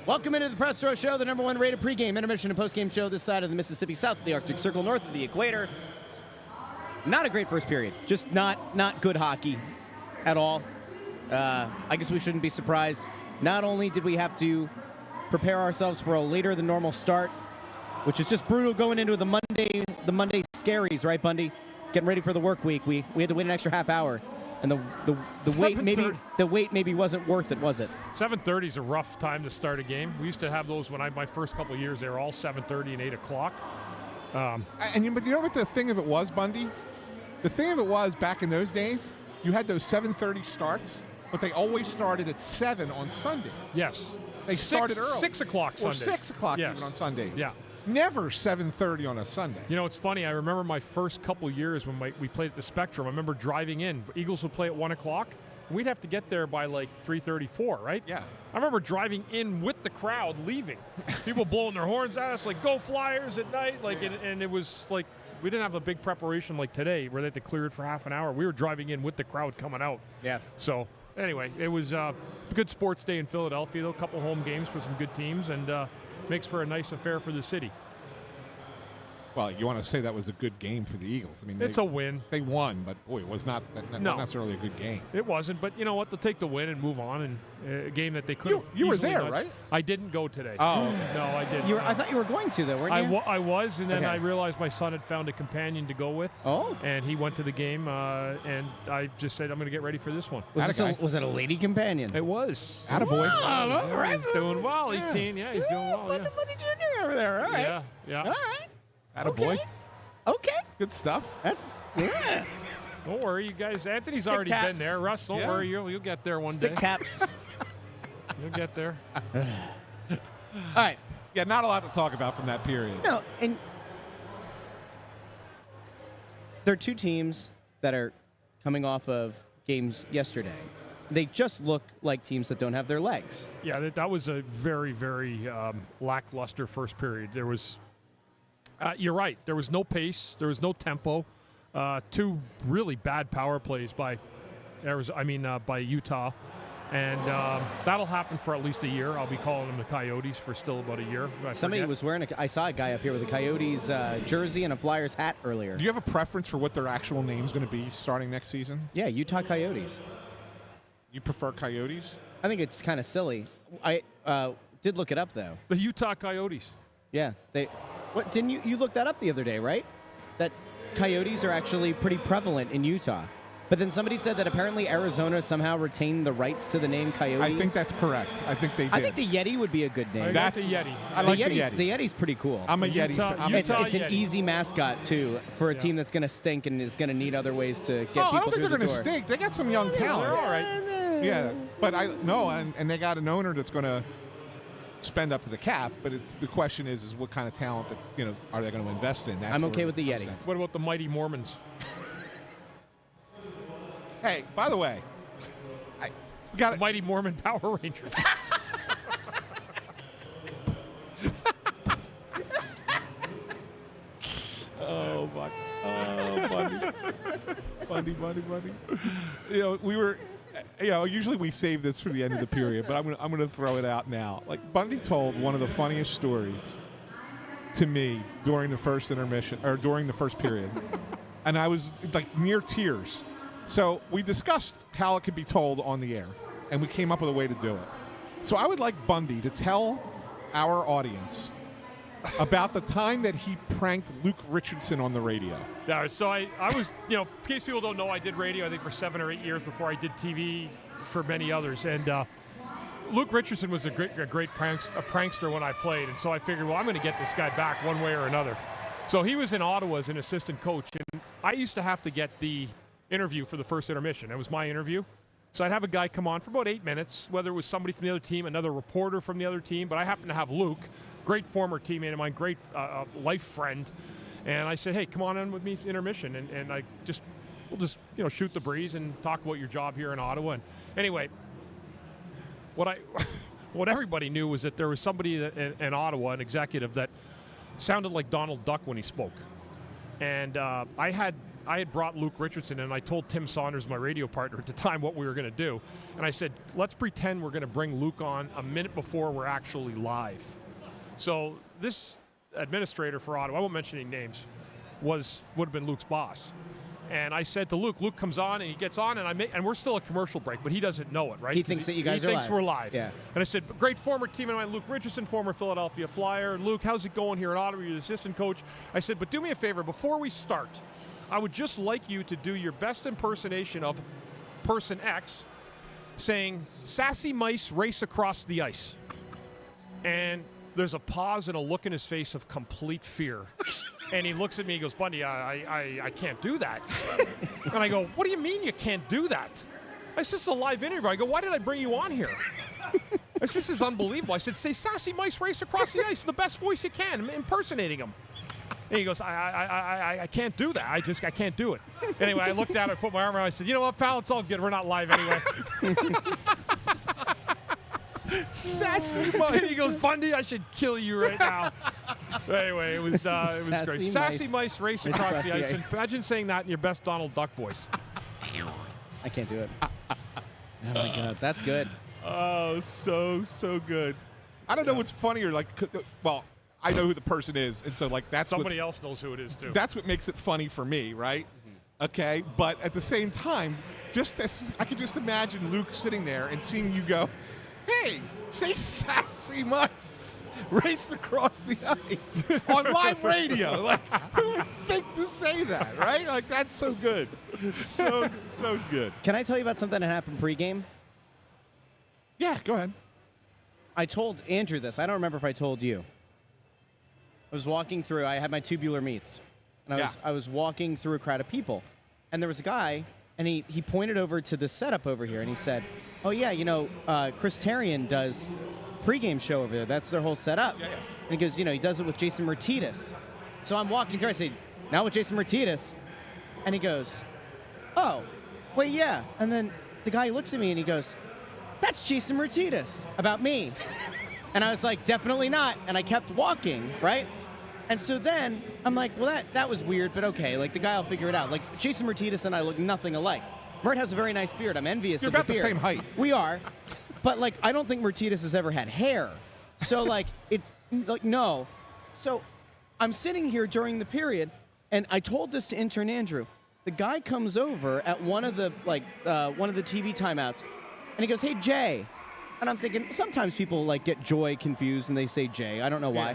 Welcome into the Press Row Show, the number one rated pregame, intermission, and postgame show this side of the Mississippi, south of the Arctic Circle, north of the equator. Not a great first period. Just not good hockey at all. I guess we shouldn't be surprised. Not only did we have to prepare ourselves for a later than normal start, which is just brutal going into the Monday scaries, right, Bundy? Getting ready for the work week. We had to wait an extra half hour. And the wait maybe wasn't worth it, was it? 7:30 is a rough time to start a game. We used to have those when my first couple of years. They were all 7:30 and 8 o'clock. But you know what the thing of it was, Bundy? The thing of it was, back in those days, you had those 7:30 starts, but they always started at 7 on Sundays. Yes. They started early. 6 o'clock Sundays. Or 6 o'clock yes. even on Sundays. Yeah. Never 7:30 on a Sunday. You know, it's funny. I remember my first couple years when we played at the Spectrum. I remember driving in. Eagles would play at 1 o'clock. And we'd have to get there by like 3:34, right? Yeah. I remember driving in with the crowd leaving. People blowing their horns at us like, go Flyers at night. Like, and it was like, we didn't have a big preparation like today where they had to clear it for half an hour. We were driving in with the crowd coming out. Yeah. So anyway, it was a good sports day in Philadelphia, though. A couple home games for some good teams, and makes for a nice affair for the city. Well, you want to say that was a good game for the Eagles. I mean, it's a win. They won, but boy, it was not necessarily a good game. It wasn't, but you know what? They'll take the win and move on. And a game that they could. You were there, right? I didn't go today. Oh, okay. No, I didn't. I thought you were going to, though, weren't you? I was, and then Okay. I realized my son had found a companion to go with. Oh. And he went to the game, and I just said, I'm going to get ready for this one. Was it a lady companion? It was. Attaboy. All right. He's doing well, 18. Yeah, he's doing well. Bundy Jr. over there. All right. Yeah. All right. Attaboy. Okay. Good stuff. Yeah. Don't worry, you guys. Anthony's Stick already caps. been there. Russ, don't worry. You'll get there one Stick day. caps. You'll get there. All right. Yeah, not a lot to talk about from that period. No, and there are two teams that are coming off of games yesterday. They just look like teams that don't have their legs. Yeah, that was a very, very lackluster first period. There was, you're right, there was no pace, there was no tempo. Two really bad power plays by Utah. And that'll happen for at least a year. I'll be calling them the Coyotes for still about a year. Somebody was wearing I saw a guy up here with a Coyotes jersey and a Flyers hat earlier. Do you have a preference for what their actual name's going to be starting next season? Yeah, Utah Coyotes. You prefer Coyotes? I think it's kind of silly. I did look it up, though. The Utah Coyotes. Yeah. Didn't you look that up the other day, right? That coyotes are actually pretty prevalent in Utah. But then somebody said that apparently Arizona somehow retained the rights to the name Coyotes. I think that's correct. I think they did. I think the Yeti would be a good name. That's the Yeti. I like the Yeti. The Yeti's pretty cool. I'm a Yeti. It's an Yeti. easy mascot, too, for a team that's going to stink and is going to need other ways to get people I don't think they're going to stink. They got some young talent. They're all right. Yeah, but and they got an owner that's going to spend up to the cap. But the question is what kind of talent that are they going to invest in? I'm okay with the Yeti. What about the Mighty Mormons? Hey, by the way, we got Mighty Mormon Power Rangers. Oh, Bundy. We were, usually we save this for the end of the period, but I'm gonna throw it out now. Like, Bundy told one of the funniest stories to me during the first intermission or during the first period, and I was like near tears. So we discussed how it could be told on the air, and we came up with a way to do it. So I would like Bundy to tell our audience about the time that he pranked Luke Richardson on the radio. Yeah, so I was, in case people don't know, I did radio, I think, for 7 or 8 years before I did TV for many others. And Luke Richardson was a great prankster when I played. And so I figured, well, I'm going to get this guy back one way or another. So he was in Ottawa as an assistant coach. And I used to have to get the interview for the first intermission. It was my interview. So I'd have a guy come on for about 8 minutes, whether it was somebody from the other team, another reporter from the other team. But I happened to have Luke, great former teammate of mine, great life friend. And I said, hey, come on in with me to intermission. And we'll just shoot the breeze and talk about your job here in Ottawa. And anyway, what everybody knew was that there was somebody in Ottawa, an executive, that sounded like Donald Duck when he spoke. And I had I had brought Luke Richardson, and I told Tim Saunders, my radio partner at the time, what we were going to do. And I said, let's pretend we're going to bring Luke on a minute before we're actually live. So this administrator for Ottawa, I won't mention any names, would have been Luke's boss. And I said to Luke comes on and he gets on, and we're still a commercial break, but he doesn't know it, right? He thinks that you guys are live. He thinks we're live. Yeah. And I said, great former team of mine, Luke Richardson, former Philadelphia Flyer. Luke, how's it going here at Ottawa? You're the assistant coach. I said, but do me a favor, before we start, I would just like you to do your best impersonation of person X saying, sassy mice race across the ice. And there's a pause and a look in his face of complete fear. And he looks at me, he goes, Bundy, I can't do that. And I go, what do you mean you can't do that? I said, this is a live interview. I go, why did I bring you on here? I said, this is unbelievable. I said, say sassy mice race across the ice in the best voice you can, impersonating him. And he goes, I can't do that. I can't do it. Anyway, I looked at it, I put my arm around, I said, you know what, pal, it's all good. We're not live anyway. Sassy mice. He goes, Bundy, I should kill you right now. Anyway, it was great. Sassy mice race across the ice. And imagine saying that in your best Donald Duck voice. I can't do it. Oh my God, that's good. Oh, so good. I don't know what's funnier. Like, well, I know who the person is, and so like that's somebody else knows who it is too. That's what makes it funny for me, right? Mm-hmm. Okay, but at the same time, I could just imagine Luke sitting there and seeing you go, hey, say sassy mice race across the ice on live radio. Like, who would think to say that, right? Like, that's so good. So good. Can I tell you about something that happened pregame? Yeah, go ahead. I told Andrew this. I don't remember if I told you. I was walking through. I had my tubular meats. And I was walking through a crowd of people. And there was a guy, and he pointed over to the setup over here, and he said, oh, yeah, Chris Therien does pregame show over there. That's their whole setup. Yeah. And he goes, he does it with Jason Martinez. So I'm walking through. I say, now with Jason Martinez. And he goes, oh, wait, yeah. And then the guy looks at me, and he goes, that's Jason Martinez, about me. And I was like, definitely not. And I kept walking, right? And so then I'm like, well, that was weird, but okay. Like, the guy will figure it out. Like, Jason Martinez and I look nothing alike. Mert has a very nice beard. I'm envious of the beard. You're about the same height. We are. But, like, I don't think Martinez has ever had hair. So, like, it's, like, no. So I'm sitting here during the period, and I told this to intern Andrew. The guy comes over at one of the TV timeouts, and he goes, hey, Jay. And I'm thinking, sometimes people, like, get Joy confused, and they say Jay. I don't know why.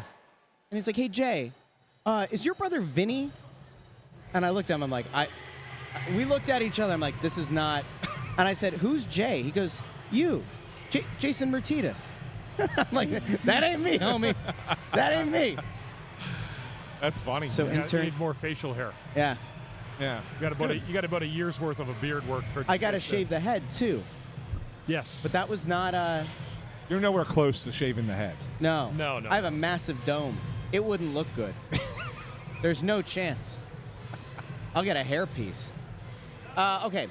And he's like, hey, Jay, is your brother Vinny? And I looked at him, I'm like, we looked at each other, I'm like, this is not. And I said, who's Jay? He goes, you, Jason Martinez. I'm like, that ain't me, homie. That ain't me. That's funny. So you need more facial hair. Yeah. Yeah. You got about a year's worth of a beard work. I got to shave the head, too. Yes. But that was not You're nowhere close to shaving the head. No. No. I have a massive dome. It wouldn't look good. There's no chance. I'll get a hairpiece. Okay.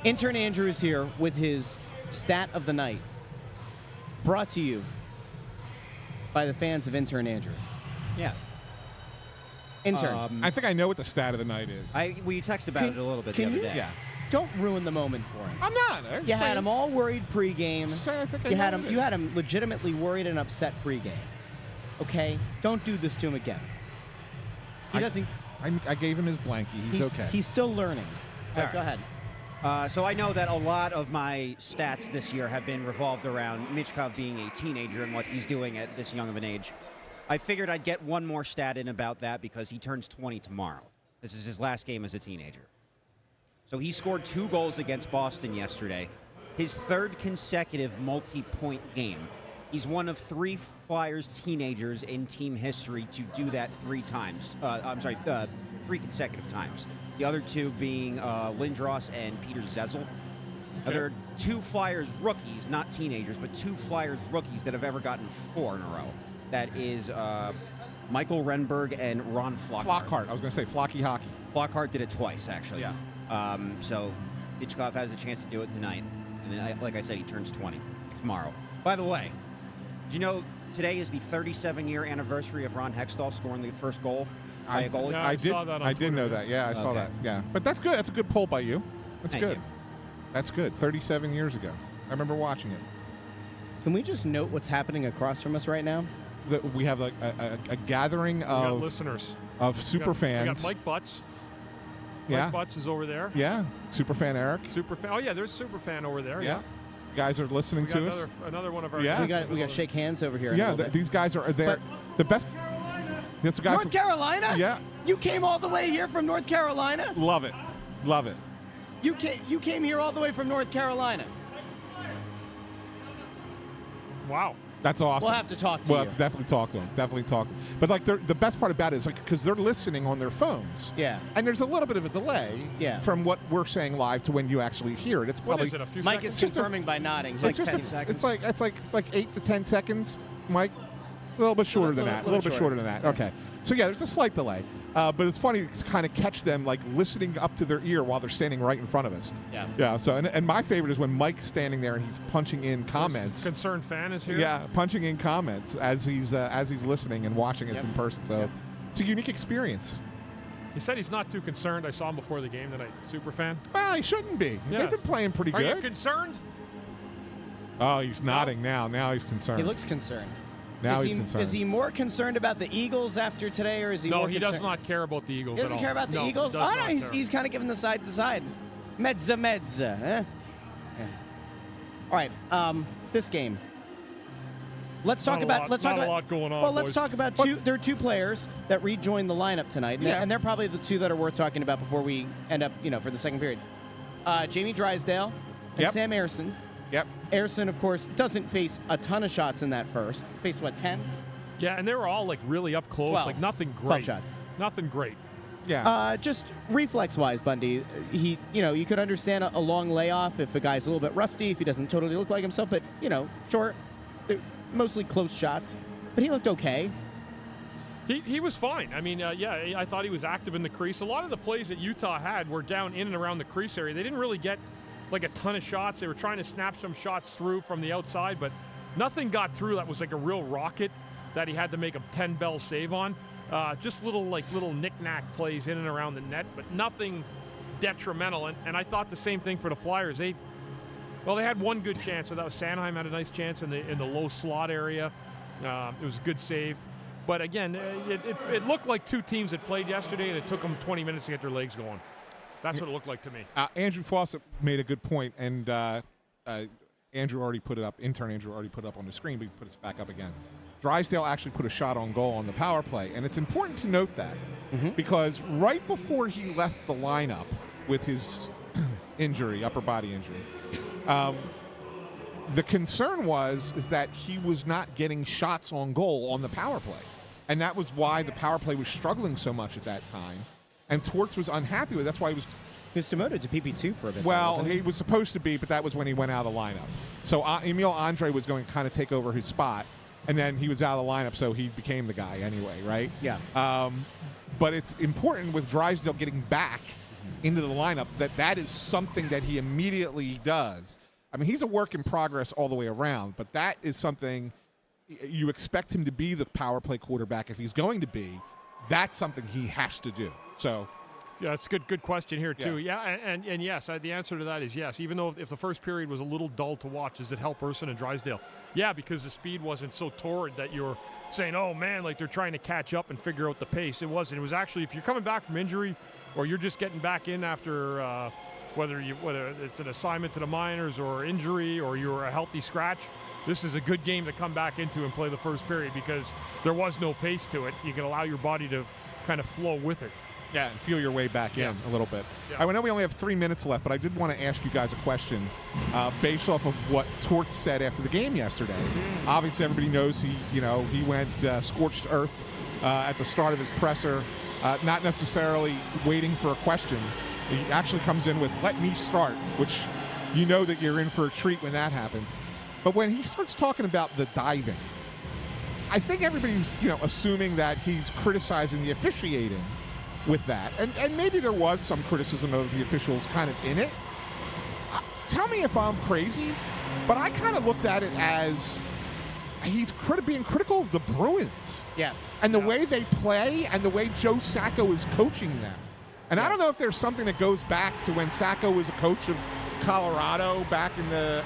Intern Andrew is here with his stat of the night. Brought to you by the fans of Intern Andrew. Yeah. Intern. I think I know what the stat of the night is. We texted about it a little bit the other day. Yeah. Don't ruin the moment for him. I'm not. You had him all worried pregame. I think I You know had him legitimately worried and upset pregame. Okay? Don't do this to him again. He doesn't. I gave him his blankie. He's okay. He's still learning. All right, go ahead. So I know that a lot of my stats this year have been revolved around Michkov being a teenager and what he's doing at this young of an age. I figured I'd get one more stat in about that because he turns 20 tomorrow. This is his last game as a teenager. So he scored 2 goals against Boston yesterday. His 3rd consecutive multi-point game. He's one of 3 Flyers teenagers in team history to do that 3 times. 3 consecutive times. The other 2 being Lindros and Peter Zezel. Okay. There are 2 Flyers rookies, not teenagers, but 2 Flyers rookies that have ever gotten 4 in a row. That is Michael Renberg and Ron Flockhart. Flockhart. I was going to say Flocky Hockey. Flockhart did it twice, actually. Yeah. So Michkov has a chance to do it tonight. And then, like I said, he turns 20 tomorrow. By the way, did you know today is the 37-year anniversary of Ron Hextall scoring the first goal by a goalie? No, I did. saw that on I did know Twitter. that. Yeah, I saw Okay. that. Yeah, but that's good. That's a good poll by you. That's Thank good. you. That's good. 37 years ago, I remember watching it. Can we just note what's happening across from us right now? We have a gathering We got of listeners. super fans. We got Mike Butts. Yeah. Mike Butts is over there. Yeah, super fan Eric. Super fan. Oh yeah, there's super fan over there. Yeah, guys are listening We got to us. another one of our. Yeah. guys. We got shake hands over here. in a Yeah, little bit. these guys are there. The best. That's a guy North from Carolina? Yeah. You came all the way here from North Carolina? Love it. Love it. You came here all the way from North Carolina. Wow. That's awesome. We'll have to talk to We'll you. have to definitely talk to them. Definitely talk to them. But like the best part about it is like because they're listening on their phones. Yeah. And there's a little bit of a delay. Yeah. From what we're saying live to when you actually hear it. It's What probably is it? A few Mike seconds? is confirming by nodding. It's like just 10 seconds. It's like 8 to 10 seconds, Mike. A little bit shorter than that. A little bit shorter than that. Okay. So yeah, there's a slight delay. But it's funny to kind of catch them like listening up to their ear while they're standing right in front of us. Yeah. Yeah. So and my favorite is when Mike's standing there and he's punching in comments. Concerned fan is here. Yeah, punching in comments as he's listening and watching us in person. So it's a unique experience. He said he's not too concerned. I saw him before the game tonight. Super fan. Well, he shouldn't be. Yes. They've been playing pretty Are you good. concerned? Oh, he's nodding now. Now he's concerned. He looks concerned. now is he's he, concerned. Is he more concerned about the Eagles after today, or is he No, more he concerned? does not care about the Eagles He at doesn't all. care about the No, Eagles? does Oh, no, not care. he's kind of giving the side to side. Medza, huh? Yeah. All right, this game. Let's talk about. Let's talk not about. a lot going on. Well, let's boys. talk about two. There are two players that rejoined the lineup tonight, Yeah. and they're probably the two that are worth talking about before we end up, for the second period. Jamie Drysdale and Yep. Sam Ersson. Yep. Ersson, of course, doesn't face a ton of shots in that first. Faced what, 10? Yeah, and they were all like really up close, 12. like nothing 12 great. shots. Nothing great. Yeah. Just reflex-wise, Bundy, you could understand a long layoff if a guy's a little bit rusty, if he doesn't totally look like himself, but, short, they're mostly close shots. But he looked okay. He was fine. I mean, I thought he was active in the crease. A lot of the plays that Utah had were down in and around the crease area. They didn't really get like a ton of shots. They were trying to snap some shots through from the outside, but nothing got through that was like a real rocket that he had to make a 10-bell save on. Just little knick-knack plays in and around the net, but nothing detrimental. And I thought the same thing for the Flyers. They had one good chance, so that was Sanheim had a nice chance in the low slot area. It was a good save. But again, it looked like two teams that played yesterday, and it took them 20 minutes to get their legs going. That's what it looked like to me. Andrew Fawcett made a good point, and Andrew already put it up. Intern Andrew already put it up on the screen, but he put it back up again. Drysdale actually put a shot on goal on the power play, and it's important to note that because right before he left the lineup with his injury, upper body injury, the concern is that he was not getting shots on goal on the power play, and that was why the power play was struggling so much at that time. And Torts was unhappy with it. That's why he was demoted to PP2 for a bit. well, wasn't he was supposed to be, but that was when he went out of the lineup. So Emil Andre was going to kind of take over his spot, and then he was out of the lineup, so he became the guy anyway, right? Yeah. But it's important with Drysdale getting back into the lineup that is something that he immediately does. I mean, he's a work in progress all the way around, but that is something you expect him to be the power play quarterback. If he's going to be, that's something he has to do. So, yeah, it's a good question here too. Yeah, and yes, the answer to that is yes. Even though if the first period was a little dull to watch, does it help Ersson and Drysdale? Yeah, because the speed wasn't so torrid that you're saying, oh man, like they're trying to catch up and figure out the pace. It wasn't. It was actually, if you're coming back from injury or you're just getting back in after whether it's an assignment to the minors or injury or you're a healthy scratch, this is a good game to come back into and play the first period because there was no pace to it. You can allow your body to kind of flow with it. yeah, and feel your way back in a little bit. Yeah. I know we only have 3 minutes left, but I did want to ask you guys a question based off of what Torts said after the game yesterday. Obviously, everybody knows he went scorched earth at the start of his presser, not necessarily waiting for a question. He actually comes in with, let me start, which you know that you're in for a treat when that happens. But when he starts talking about the diving, I think everybody's assuming that he's criticizing the officiating with that. And maybe there was some criticism of the officials kind of in it. Tell me if I'm crazy, but I kind of looked at it as he's being critical of the Bruins. Yes. And the way they play and the way Joe Sacco is coaching them. And I don't know if there's something that goes back to when Sacco was a coach of Colorado back in the,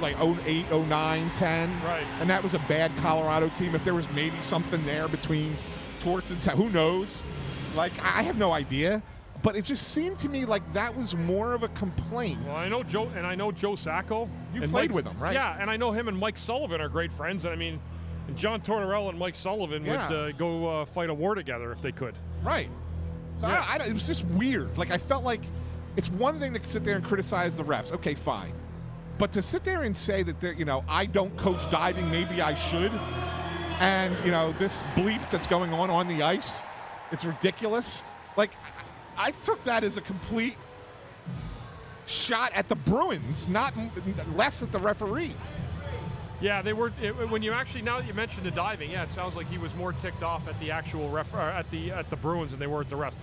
like 08, 09, 10. Right. And that was a bad Colorado team. If there was maybe something there between Torts and Sacco, who knows? Like, I have no idea. But it just seemed to me like that was more of a complaint. Well, I know Joe Sacco. You and played Mike's- with him, right? Yeah, and I know him and Mike Sullivan are great friends. And I mean, John Tortorella and Mike Sullivan would go fight a war together if they could. Right. So it was just weird. Like, I felt like it's one thing to sit there and criticize the refs. Okay, fine. But to sit there and say that, I don't coach diving, maybe I should, and, this bleep that's going on the ice, it's ridiculous. Like, I took that as a complete shot at the Bruins, not less at the referees. Yeah, they were. When you actually, now that you mentioned the diving, it sounds like he was more ticked off at the actual at the Bruins than they were at the refs.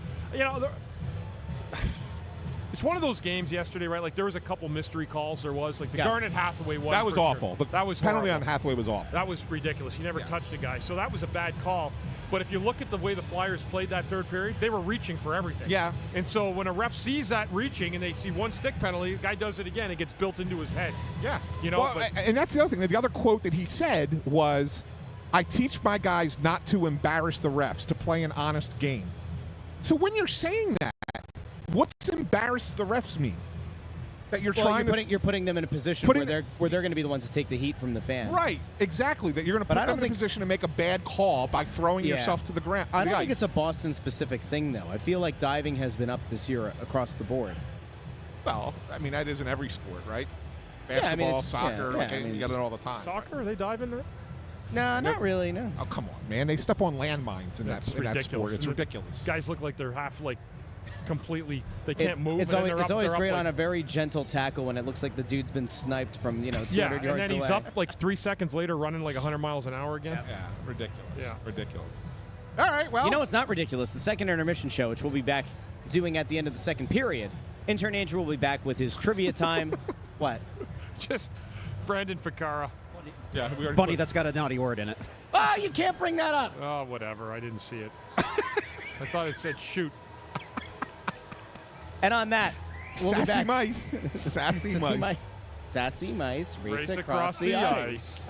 It's one of those games yesterday, right? Like, there was a couple mystery calls. There was like the Garnet Hathaway one. That was awful. That was penalty horrible. on Hathaway was awful. That was ridiculous. He never touched the guy, so that was a bad call. But if you look at the way the Flyers played that third period, they were reaching for everything. Yeah. And so when a ref sees that reaching and they see one stick penalty, the guy does it again, it gets built into his head. Yeah. Well, and that's the other thing. The other quote that he said was, I teach my guys not to embarrass the refs, to play an honest game. So when you're saying that, what's embarrass the refs mean? That you're you're putting them in a position where they're going to be the ones to take the heat from the fans. Right, exactly. That you're going to put them in a position to make a bad call by throwing yourself to the ground. I don't think it's a Boston-specific thing, though. I feel like diving has been up this year across the board. Well, I mean, that is in every sport, right? Basketball, soccer, you got it all the time. Soccer? Are they diving there? No, not really, no. Oh, come on, man. They step on landmines in that sport. It's ridiculous. Guys look like they're half, completely, they can't move. It's always great on a very gentle tackle when it looks like the dude's been sniped from 200 yards away. And then he's up 3 seconds later running 100 miles an hour again. Yeah, ridiculous. Yeah. Ridiculous. All right, well. It's not ridiculous. The second intermission show, which we'll be back doing at the end of the second period. Intern Andrew will be back with his trivia time. What? Just Brandon Ficara. Yeah, Bundy, that's got a naughty word in it. Oh, you can't bring that up. Oh, whatever. I didn't see it. I thought it said shoot. And on that, we'll be back. Sassy mice. Sassy mice race across the ice.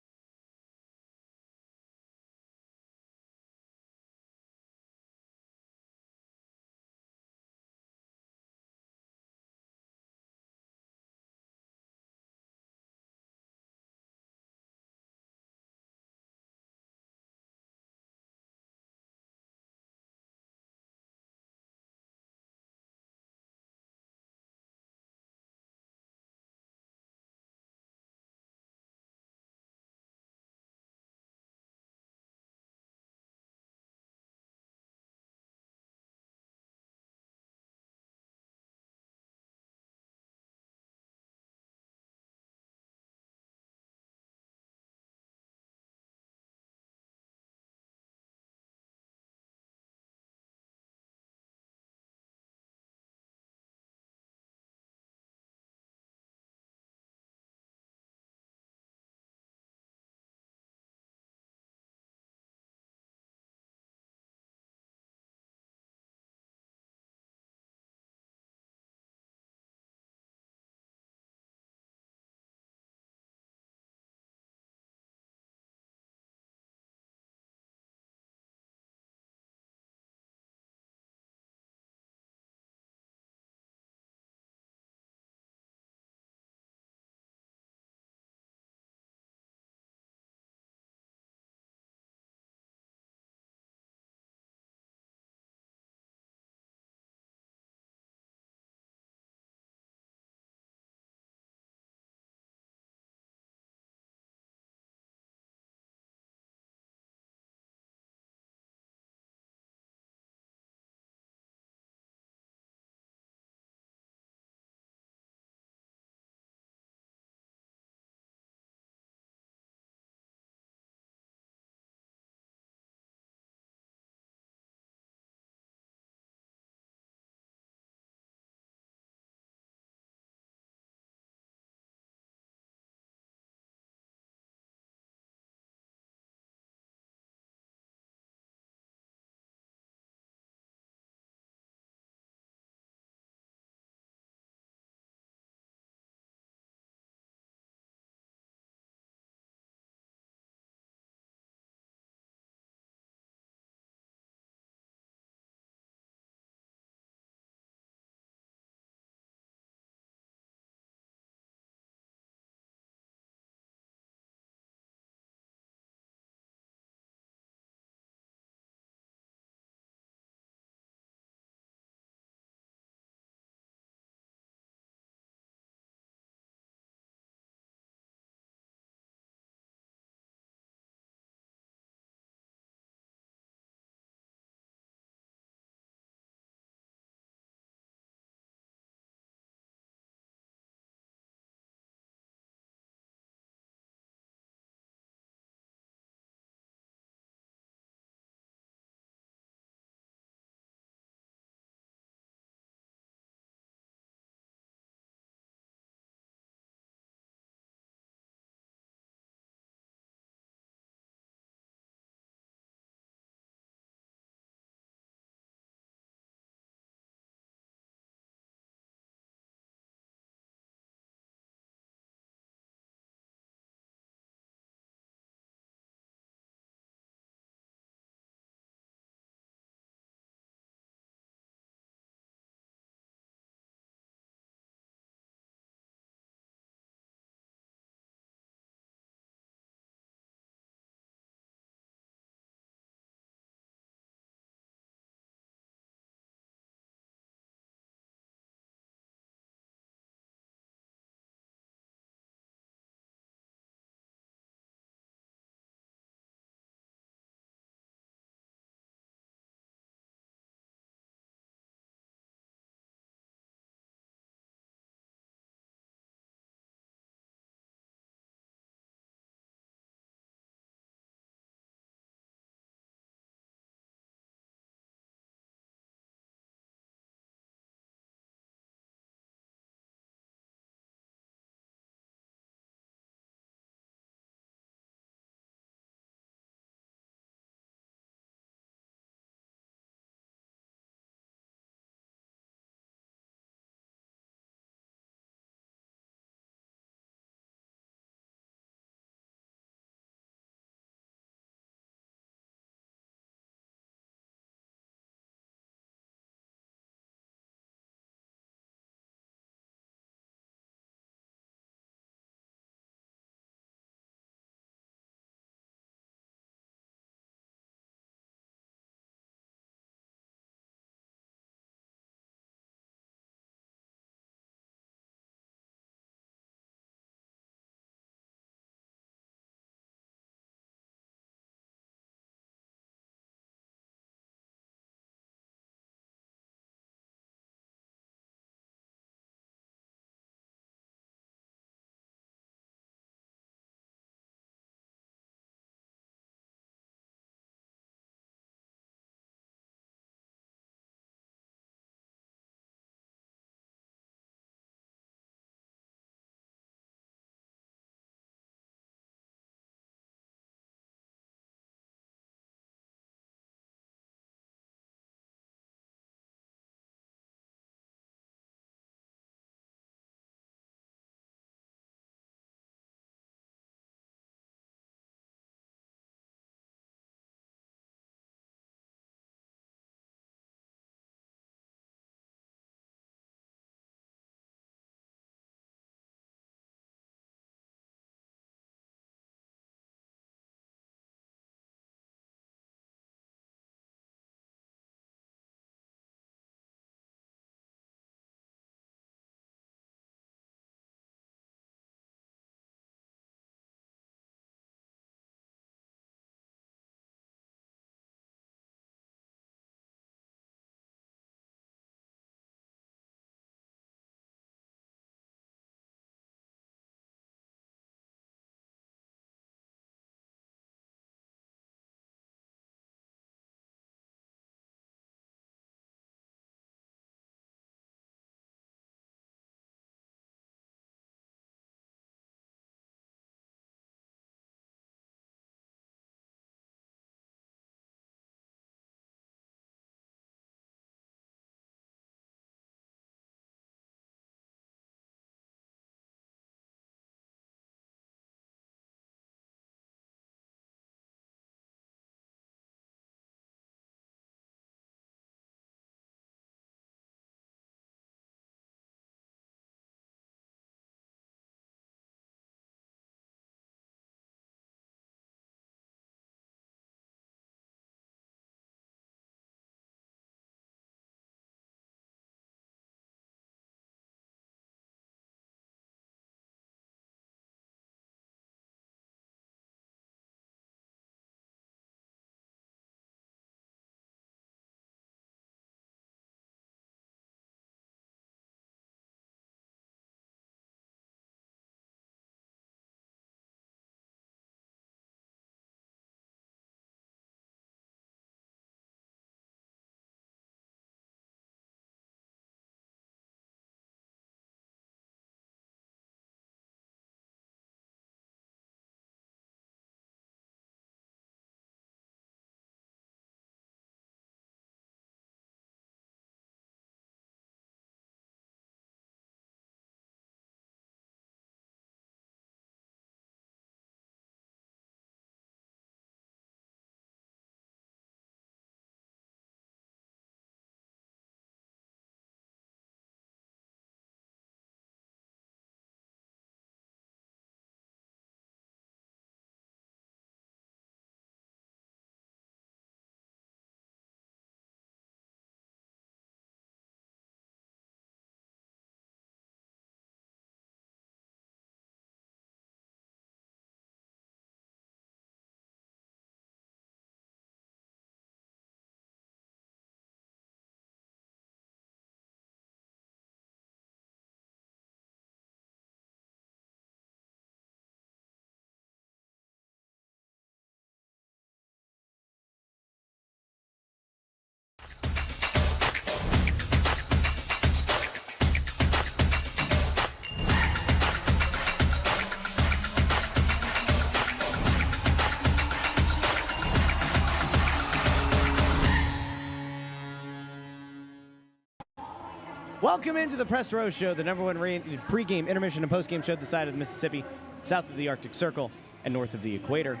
Welcome into the Press Row Show, the number one rated pregame, intermission, and postgame show this side of the Mississippi, south of the Arctic Circle, and north of the equator.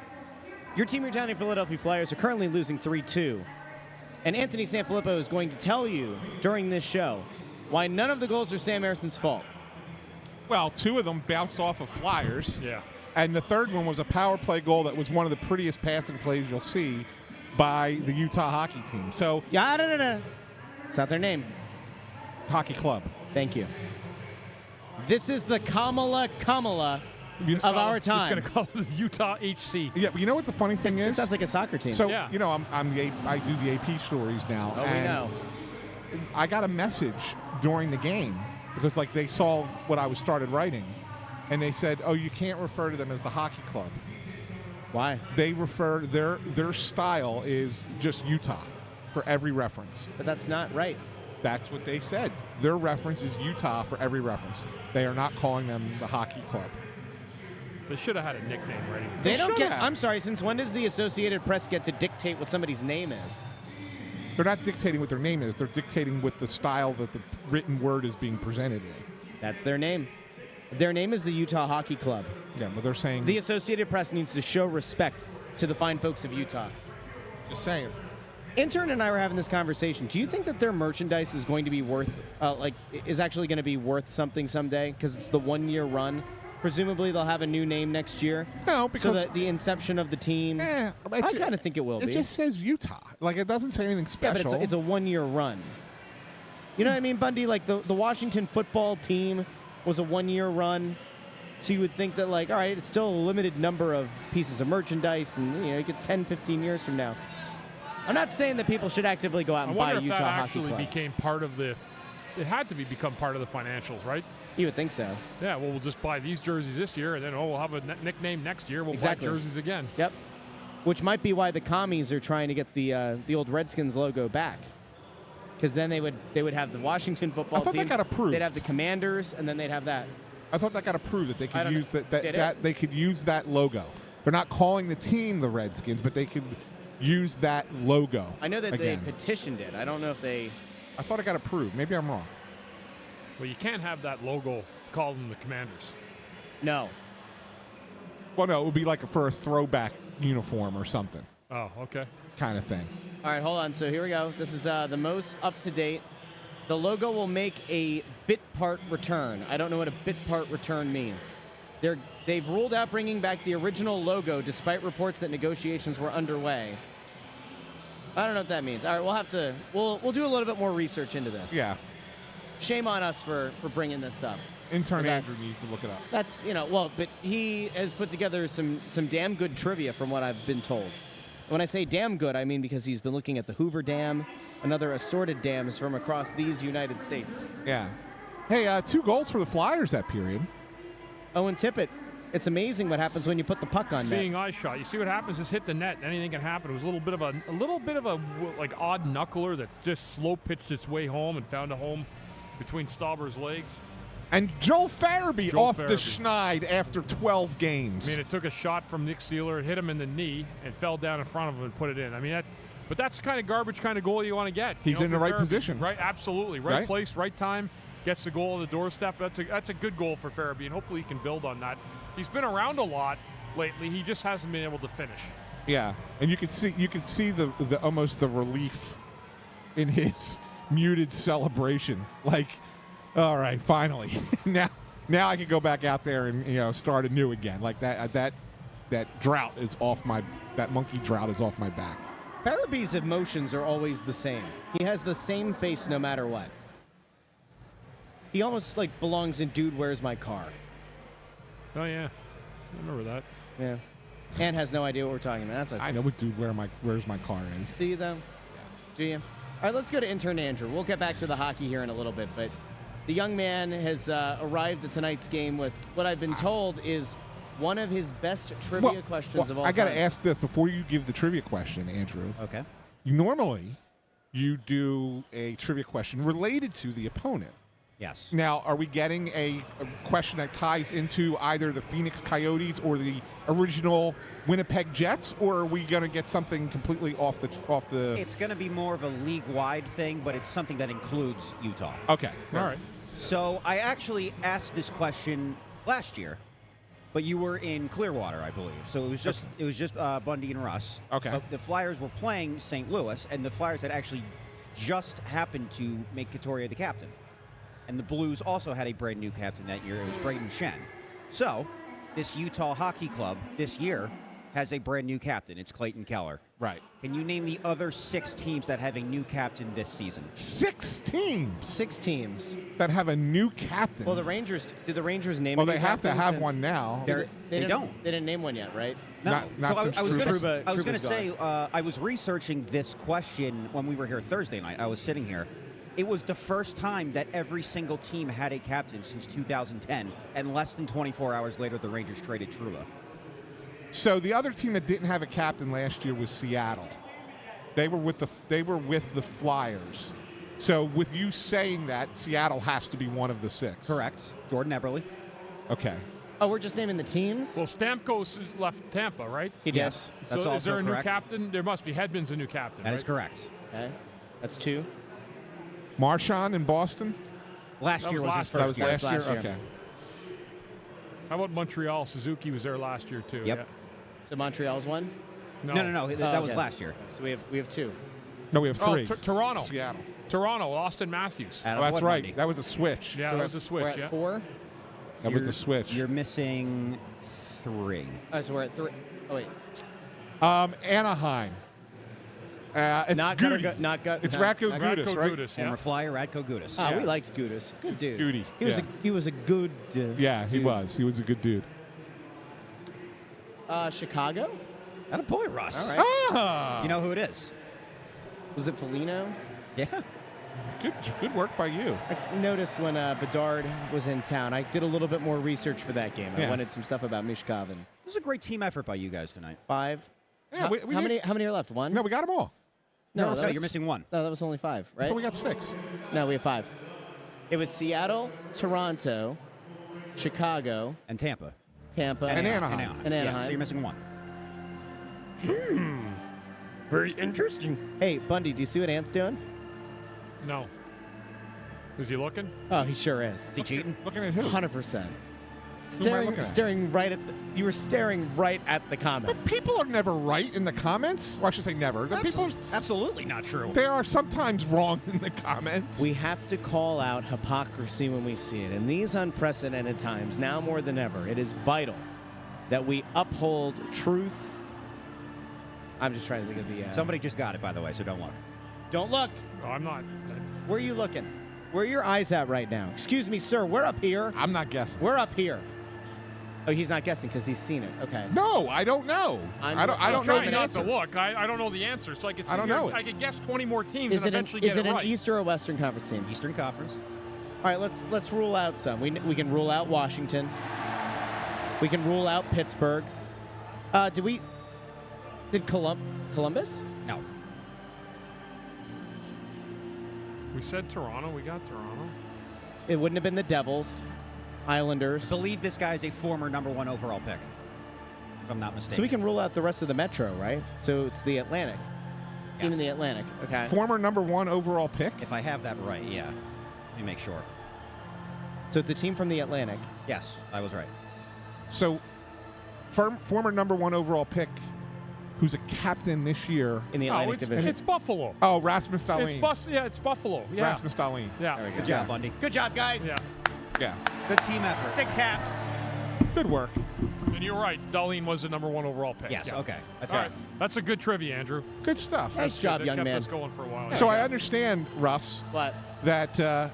Your team, your town, your Philadelphia Flyers are currently losing 3-2. And Anthony SanFilippo is going to tell you during this show why none of the goals are Sam Erson's fault. Well, 2 of them bounced off of Flyers. Yeah. And the third one was a power play goal that was one of the prettiest passing plays you'll see by the Utah hockey team. So, Yeah, it's not their name. hockey club. Thank you. This is the Kamala of our time. Just going to call it the Utah HC. Yeah, but you know what the funny thing It is? sounds like a soccer team. So, Yeah. you know, I do the AP stories now. we and know. I got a message during the game because, like, they saw what I started writing, and they said, "Oh, you can't refer to them as the hockey club." Why? They refer their style is just Utah for every reference. But that's not right. That's what they said. Their reference is Utah for every reference. They are not calling them the hockey club. They should have had a nickname ready. They don't should get. have. I'm sorry. Since when does the Associated Press get to dictate what somebody's name is? They're not dictating what their name is. They're dictating with the style that the written word is being presented in. That's their name. Their name is the Utah Hockey Club. Yeah, but they're saying. The Associated Press needs to show respect to the fine folks of Utah. Just saying. Intern and I were having this conversation. Do you think that their merchandise is going to be worth, is actually going to be worth something someday? Because it's the 1 year run. Presumably they'll have a new name next year. No, because So the inception of the team. I kind of think it will It be. just says Utah. Like, it doesn't say anything Yeah, special. but it's a 1 year run. You know what I mean, Bundy? Like the Washington football team was a 1 year run. So you would think that, like, all right, it's still a limited number of pieces of merchandise, and you get 10, 15 years from now. I'm not saying that people should actively go out I and buy wonder if Utah that Hockey actually Club. became part of the. It had to become part of the financials, right? You would think so. Yeah. Well, we'll just buy these jerseys this year, and then we'll have a nickname next year. We'll Exactly. buy jerseys again. Yep. Which might be why the commies are trying to get the old Redskins logo back. Because then they would have the Washington football I thought team. that got approved. They'd have the Commanders, and then they'd have that. I thought that got approved that they I could don't use know. that Did it? they could use that logo. They're not calling the team the Redskins, but they could use that logo. I know that again. they petitioned it. I don't know if they. I thought it got approved. Maybe I'm wrong. Well, you can't have that logo called them the Commanders. No. Well, no, it would be like for a throwback uniform or something Oh, okay. kind of thing. All right, hold on. So here we go. This is the most up to date. The logo will make a bit part return. I don't know what a bit part return means. They've ruled out bringing back the original logo despite reports that negotiations were underway. I don't know what that means. All right, we'll do a little bit more research into this. Yeah. Shame on us for bringing this up. Intern Okay. Andrew needs to look it up. That's, but he has put together some damn good trivia from what I've been told. When I say damn good, I mean because he's been looking at the Hoover Dam and other assorted dams from across these United States. Yeah. Hey, 2 goals for the Flyers that period. Owen Tippett, it's amazing what happens when you put the puck on net. Seeing eye shot. You see what happens? Just hit the net. Anything can happen. It was a little bit of a like odd knuckler that just slow pitched its way home and found a home between Stauber's legs. And Joel Farabee Joel off the Farabee. schneid after 12 games. I mean, it took a shot from Nick Seeler, hit him in the knee, and fell down in front of him and put it in. I mean, but that's the kind of garbage kind of goal you want to get. He's in the for right Farabee. position. Right, absolutely. Right Right. place, right time. Gets the goal on the doorstep. That's a good goal for Farabee, and hopefully he can build on that. He's been around a lot lately. He just hasn't been able to finish. Yeah, and you could see the almost the relief in his muted celebration. Like, all right, finally, now I can go back out there and start anew again. Like that drought is off that monkey drought is off my back. Farabee's emotions are always the same. He has the same face no matter what. He almost belongs in Dude, Where's My Car? Oh yeah, I remember that. Yeah. And has no idea what we're talking about. That's okay. I know what dude where's my car is. See you though? Do you? All right, let's go to intern Andrew. We'll get back to the hockey here in a little bit, but the young man has arrived at tonight's game with what I've been told is one of his best trivia questions of all time. I got to ask this before you give the trivia question, Andrew. Okay. Normally, you do a trivia question related to the opponent. Yes. Now, are we getting a question that ties into either the Phoenix Coyotes or the original Winnipeg Jets, or are we going to get something completely off the? It's going to be more of a league-wide thing, but it's something that includes Utah. Okay. All right. So I actually asked this question last year, but you were in Clearwater, I believe. So it was just Bundy and Russ. Okay. But the Flyers were playing St. Louis, and the Flyers had actually just happened to make Couturier the captain. And the Blues also had a brand new captain that year. It was Braden Shen. So this Utah Hockey Club this year has a brand new captain. It's Clayton Keller. Right. Can you name the other 6 teams that have a new captain this season? 6 teams 6 teams. that have a new captain. Well, did the Rangers name? Well, a new they have to captain have since- one now. They don't. They didn't name one yet, right? No. Not So since I was Trouba's- going to Trouba's say, I was researching this question when we were here Thursday night. I was sitting here. It was the first time that every single team had a captain since 2010, and less than 24 hours later, the Rangers traded Trouba. So the other team that didn't have a captain last year was Seattle. They were with the Flyers. So with you saying that, Seattle has to be one of the 6. Correct. Jordan Eberle. Okay. Oh, we're just naming the teams. Well, Stamkos left Tampa, right? He did. Yes. That's so also is there a correct. new captain? There must be. Hedman's a new captain. That right? is correct. Okay, that's 2. Marchand in Boston? Last That year was was his last first That was year. last year? last year. Okay. How about Montreal? Suzuki was there last year too. Yep. So Montreal's one. No. That was okay. last year. So we have 2. No, we have 3. Oh, Toronto. Seattle. Toronto. Austin Matthews. Adam Oh, that's right. Bundy. That was a switch. Yeah, that was a switch. We're at Yeah. 4. That was the switch. You're missing 3. Oh, so we're at 3. Oh wait, Anaheim. It's not Goody. not gut. It's not- Ratko not- Gudas, Radko right? Gudas, Former yeah. Flyer, Radko Gudas. Ah, Yeah. we liked Gudas. Good dude. Goody, He was yeah. he was a good. Yeah, he dude. was. He was a good dude. Chicago. That a boy, Russ. All right. Ah! You know who it is? Was it Foligno? Yeah. Good work by you. I noticed when Bedard was in town. I did a little bit more research for that game. I Yeah. wanted some stuff about Mishkovin. This is a great team effort by you guys tonight. 5. Yeah, how, we how did- many? How many are left? 1. No, we got them all. No, So that you're was, missing 1. no, that was only 5, right? So we got 6. No, we have 5. It was Seattle, Toronto, Chicago, And Tampa. Tampa, And Anaheim. And Yeah, Anaheim. so you're missing 1. Very interesting. Hey, Bundy, do you see what Ant's doing? No. Is he looking? Oh, he sure is. Is he cheating? Looking at who? 100%. Who am I looking at? Staring right at you were staring right at the comments. But people are never right in the comments. Well, I should say never. The people, Absolutely not true. they are sometimes wrong in the comments. We have to call out hypocrisy when we see it. In these unprecedented times, now more than ever, it is vital that we uphold truth. I'm just trying to think of the. Somebody just got it, by the way, so don't look. Don't look. Oh, I'm not. Where are you looking? Where are your eyes at right now? Excuse me, sir. We're up here. I'm not guessing. We're up here. Oh, he's not guessing because he's seen it. Okay. No, I don't know. I'm I don't know trying the not answer. to look. I don't know the answer, so I could. I don't know it. I could guess 20 more teams Is and it eventually is get it it an right. Eastern or Western Conference team? Eastern Conference. All right, let's rule out some. We can rule out Washington. We can rule out Pittsburgh. Did Columbus? No. We said Toronto. We got Toronto. It wouldn't have been the Devils, Islanders. I believe this guy's a former #1 overall pick, if I'm not mistaken. So we can rule out the rest of the Metro, right? So it's the Atlantic. Team in the Atlantic. Okay. Former #1 overall pick. If I have that right, yeah. Let me make sure. So it's a team from the Atlantic. Yes, I was right. So, former #1 overall pick, who's a captain this year. In the No, Atlantic Division. it's Buffalo. Oh, Rasmus Dahlin. It's Buffalo. Yeah. Rasmus Dahlin. Yeah. There we go. Good job, Bundy. Good job, guys. Yeah. Yeah. Good team effort. Stick taps. Good work. And you're right. Darlene was the #1 overall pick. Yes, Yeah. okay. All right. That's a good trivia, Andrew. Good stuff. Nice job, That young kept man. us going for a while. So Yeah. I understand, Russ, What? that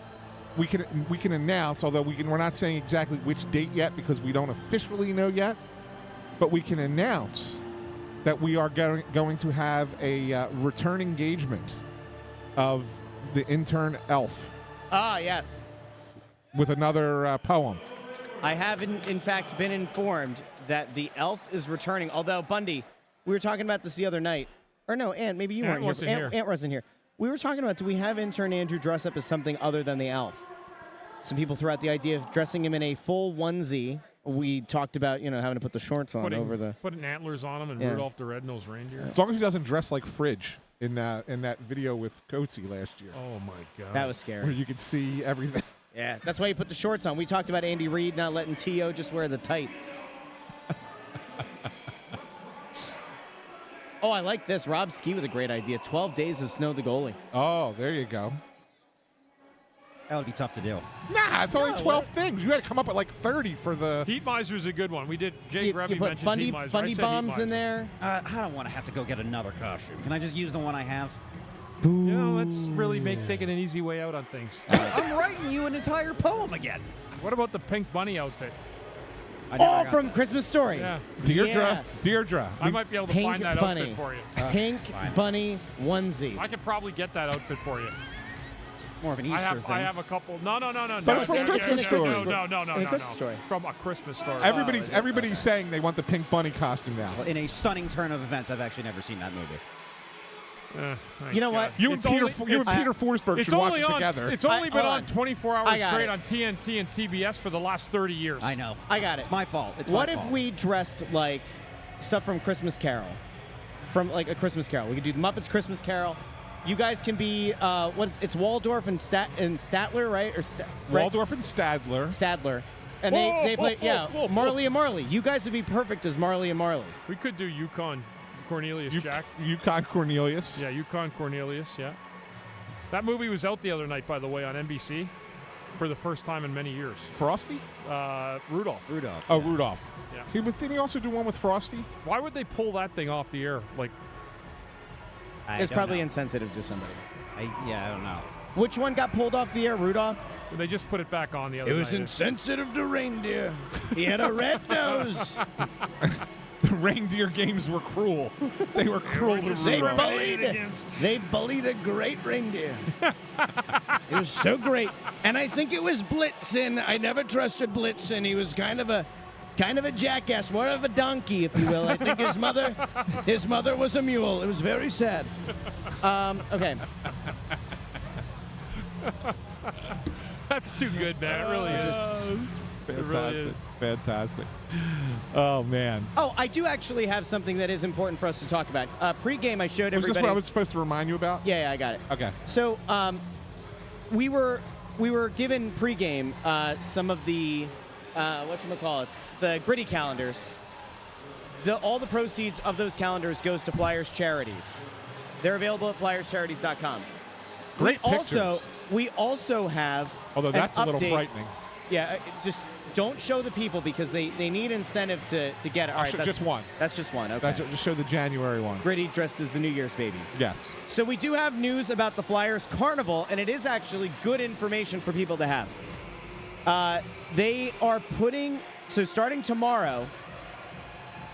we can announce, although we're not saying exactly which date yet because we don't officially know yet, but we can announce that we are going to have a return engagement of the intern elf Ah, yes. with another poem. I have, in fact, been informed that the elf is returning. Although, Bundy, we were talking about this the other night. Or no, Ant, maybe you Ant weren't wasn't here. here. Ant wasn't here. We were talking about, do we have intern Andrew dress up as something other than the elf? Some people threw out the idea of dressing him in a full onesie. We talked about, having to put the shorts on over the... Putting antlers on him and Yeah. Rudolph the Red-Nosed Reindeer. As long as he doesn't dress like Fridge in that video with Goalie last year, Oh, my God. That was where scary. you could see everything. Yeah, that's why you put the shorts on. We talked about Andy Reid not letting T.O. just wear the tights. Oh, I like this. Rob Ski with a great idea. 12 days of Snow the Goalie. Oh, there you go. That would be tough to do. Nah, it's only 12 things. You had to come up with like 30 for the... Heat Miser's a good one. We did. Jay You Grevy put mentioned Bundy, Heat Miser. I Bundy said Heat bombs Miser. in there. I don't want to have to go get another costume. Can I just use the one I have? Let's really taking an easy way out on things. I'm writing you an entire poem again. What about the pink bunny outfit? I never Oh, got from that. Christmas Story. Yeah. Deirdre. I might be able to Pink find that bunny. outfit for you. Pink fine. bunny onesie. I could probably get that outfit for you. More of an Easter I thing. have a couple. No. But it's from no, Christmas no, Story. No. Christmas Story. From A Christmas Story. Everybody's saying they want the pink bunny costume now. Well, in a stunning turn of events, I've actually never seen that movie. You know what? You and Peter Forsberg It's should watch only it on. together. It's only been hold on on. 24 I hours got straight it. on TNT and TBS for the last 30 years. I know. I got it. It's my fault. It's What my if fault. we dressed like stuff from Christmas Carol? From like a Christmas Carol. We could do the Muppets Christmas Carol. You guys can be it's Waldorf and Statler, right? Or Waldorf and Stadler. Stadler. And they play Marley and Marley. You guys would be perfect as Marley and Marley. We could do Yukon Cornelius Jack. Yukon Cornelius. Yeah, Yukon Cornelius, yeah. That movie was out the other night, by the way, on NBC for the first time in many years. Frosty? Rudolph. Oh, Rudolph. Yeah. Didn't he also do one with Frosty? Why would they pull that thing off the air? Like, It's probably insensitive to somebody. I don't know. Which one got pulled off the air, Rudolph? they just put it back on the other night. insensitive to reindeer. He had a red nose. The reindeer games were cruel. They were cruel. They bullied a great reindeer. It was so great. And I think it was Blitzen. I never trusted Blitzen. He was kind of a jackass, more of a donkey, if you will. I think his mother was a mule. It was very sad. Okay. That's too good, man. It really is. It really is. Fantastic. Oh, man. Oh, I do actually have something that is important for us to talk about. Pregame, I showed Was everybody. this what I was supposed to remind you about? Yeah, I got it. Okay. So, we were given pregame some of the the gritty calendars. All the proceeds of those calendars goes to Flyers charities. They're available at flyerscharities.com. Great pictures. We also have. Although that's a little update. frightening. Yeah, just don't show the people because they need incentive to get it. All right, that's just one. That's just one. Okay. Just show the January one. Gritty dressed as the New Year's baby. Yes. So we do have news about the Flyers Carnival, and it is actually good information for people to have. They are starting tomorrow,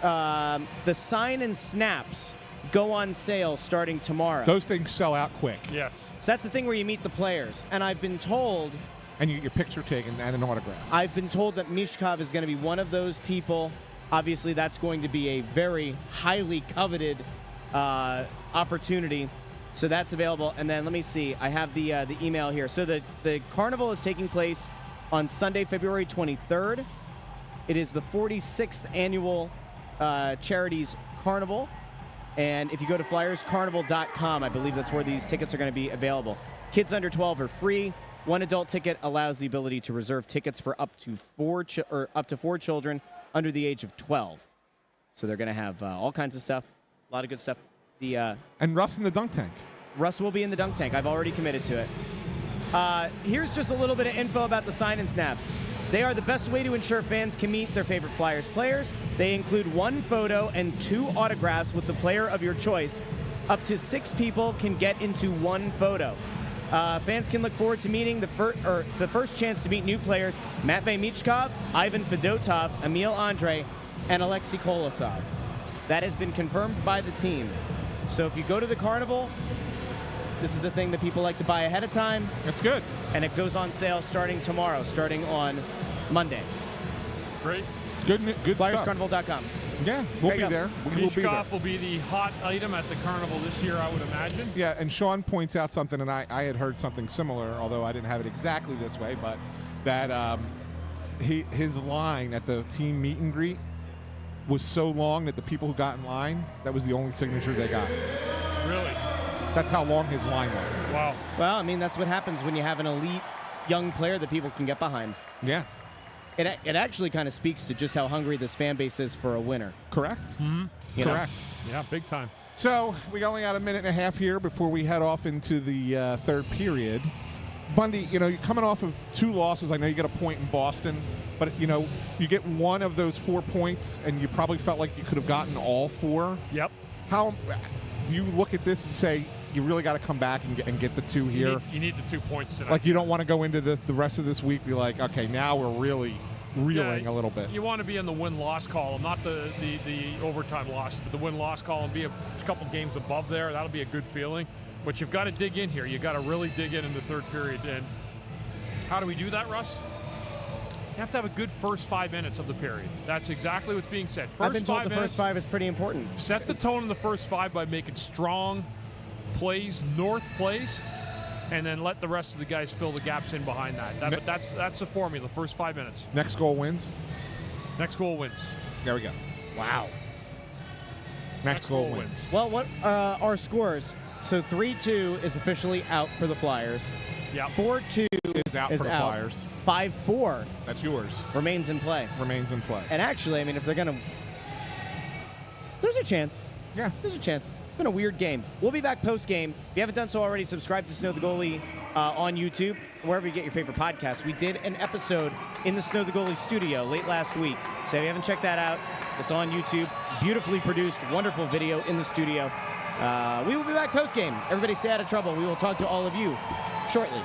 the sign and snaps go on sale starting tomorrow. Those things sell out quick. Yes. So that's the thing where you meet the players. And I've been told... And you get your picture taken and an autograph. I've been told that Mishkov is going to be one of those people. Obviously, that's going to be a very highly coveted opportunity. So that's available. And then let me see. I have the email here. So the carnival is taking place on Sunday, February 23rd. It is the 46th annual Charities Carnival. And if you go to flyerscarnival.com, I believe that's where these tickets are going to be available. Kids under 12 are free. One adult ticket allows the ability to reserve tickets for up to four children under the age of 12. So they're going to have all kinds of stuff, a lot of good stuff. And Russ in the dunk tank. Russ will be in the dunk tank. I've already committed to it. Here's just a little bit of info about the sign and snaps. They are the best way to ensure fans can meet their favorite Flyers players. They include 1 photo and 2 autographs with the player of your choice. Up to 6 people can get into 1 photo. Fans can look forward to meeting the first chance to meet new players: Matvei Michkov, Ivan Fedotov, Emil Andre, and Alexei Kolosov. That has been confirmed by the team. So if you go to the carnival, this is a thing that people like to buy ahead of time. That's good. And it goes on sale starting tomorrow, starting on Monday. Great. Good stuff. FlyersCarnival.com. Yeah, we'll be there. We will be there. Mishkov will be the hot item at the carnival this year, I would imagine. Yeah, and Sean points out something, and I had heard something similar, although I didn't have it exactly this way, but that his line at the team meet and greet was so long that the people who got in line, that was the only signature they got. Really? That's how long his line was. Wow. Well, I mean, that's what happens when you have an elite young player that people can get behind. Yeah. It actually kind of speaks to just how hungry this fan base is for a winner. Correct. Mm-hmm. Correct. Yeah, big time. So we only got a minute and a half here before we head off into the third period. Bundy, you're coming off of 2 losses. I know you got a point in Boston, but, you get one of those 4 points, and you probably felt like you could have gotten all 4. Yep. How do you look at this and say, you really got to come back and get the 2 here? You need the 2 points tonight. Like, you don't want to go into the rest of this week be like, okay, now we're really reeling a little bit. You want to be in the win-loss column, not the overtime loss, but the win-loss column, be a couple games above there. That'll be a good feeling. But you've got to dig in here. You've got to really dig in the third period. And how do we do that, Russ? You have to have a good first 5 minutes of the period. That's exactly what's being said. I've been told the first 5 is pretty important. Set the tone in the first 5 by making strong plays, north plays, and then let the rest of the guys fill the gaps in behind that. But that's the formula, the first 5 minutes. Next goal wins? Next goal wins. There we go. Wow. Next goal wins. Well, what our scores? So 3-2 is officially out for the Flyers. Yeah. 4-2 is out for the Flyers. 5-4 That's yours. remains in play. Remains in play. And actually, I mean, if they're going to... There's a chance. Yeah. There's a chance. It's been a weird game. We'll be back post-game. If you haven't done so already, subscribe to Snow the Goalie on YouTube, wherever you get your favorite podcasts. We did an episode in the Snow the Goalie studio late last week. So if you haven't checked that out, it's on YouTube. Beautifully produced, wonderful video in the studio. We will be back post-game. Everybody stay out of trouble. We will talk to all of you shortly.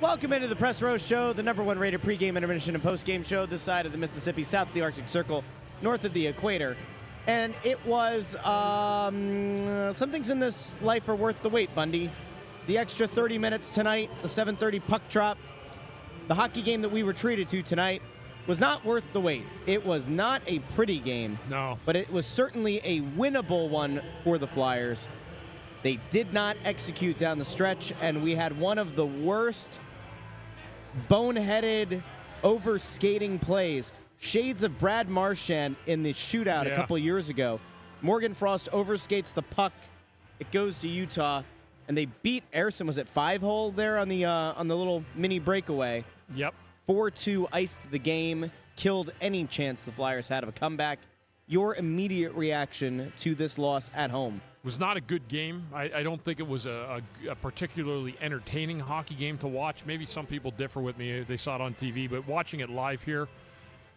Welcome into the Press Row Show, the number one rated pregame, intermission, and postgame show this side of the Mississippi, south of the Arctic Circle, north of the equator. And it was, some things in this life are worth the wait, Bundy. The extra 30 minutes tonight, the 7:30 puck drop, the hockey game that we were treated to tonight was not worth the wait. It was not a pretty game. No. But it was certainly a winnable one for the Flyers. They did not execute down the stretch, and we had one of the worst boneheaded, over-skating plays. Shades of Brad Marchand in the shootout a couple years ago. Morgan Frost overskates the puck. It goes to Utah, and they beat Ersson. Was it 5-hole there on the little mini breakaway? Yep. 4-2 iced the game, killed any chance the Flyers had of a comeback. Your immediate reaction to this loss at home? It was not a good game. I don't think it was a particularly entertaining hockey game to watch. Maybe some people differ with me if they saw it on TV, but watching it live here,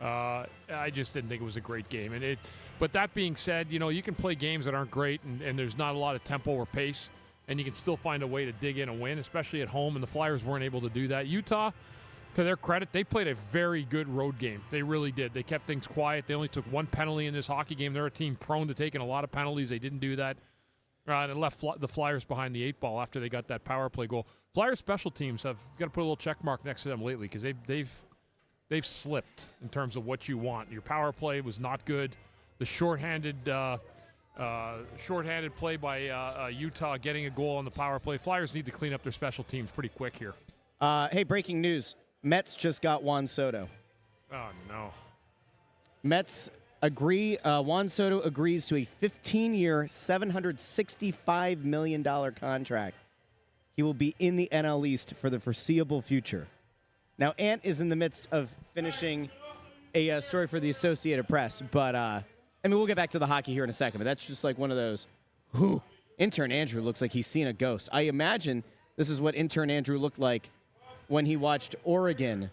I just didn't think it was a great game. But that being said, you can play games that aren't great and there's not a lot of tempo or pace, and you can still find a way to dig in and win, especially at home, and the Flyers weren't able to do that. Utah, to their credit, they played a very good road game. They really did. They kept things quiet. They only took one penalty in this hockey game. They're a team prone to taking a lot of penalties. They didn't do that. And it left the Flyers behind the 8 ball after they got that power play goal. Flyers special teams have got to put a little check mark next to them lately because they've slipped in terms of what you want. Your power play was not good. The shorthanded play by Utah getting a goal on the power play. Flyers need to clean up their special teams pretty quick here. Hey, breaking news. Mets just got Juan Soto. Oh, no. Mets agree. Juan Soto agrees to a 15-year, $765 million contract. He will be in the NL East for the foreseeable future. Now, Ant is in the midst of finishing a story for the Associated Press, but we'll get back to the hockey here in a second, but that's just like one of those, intern Andrew looks like he's seen a ghost. I imagine this is what intern Andrew looked like when he watched Oregon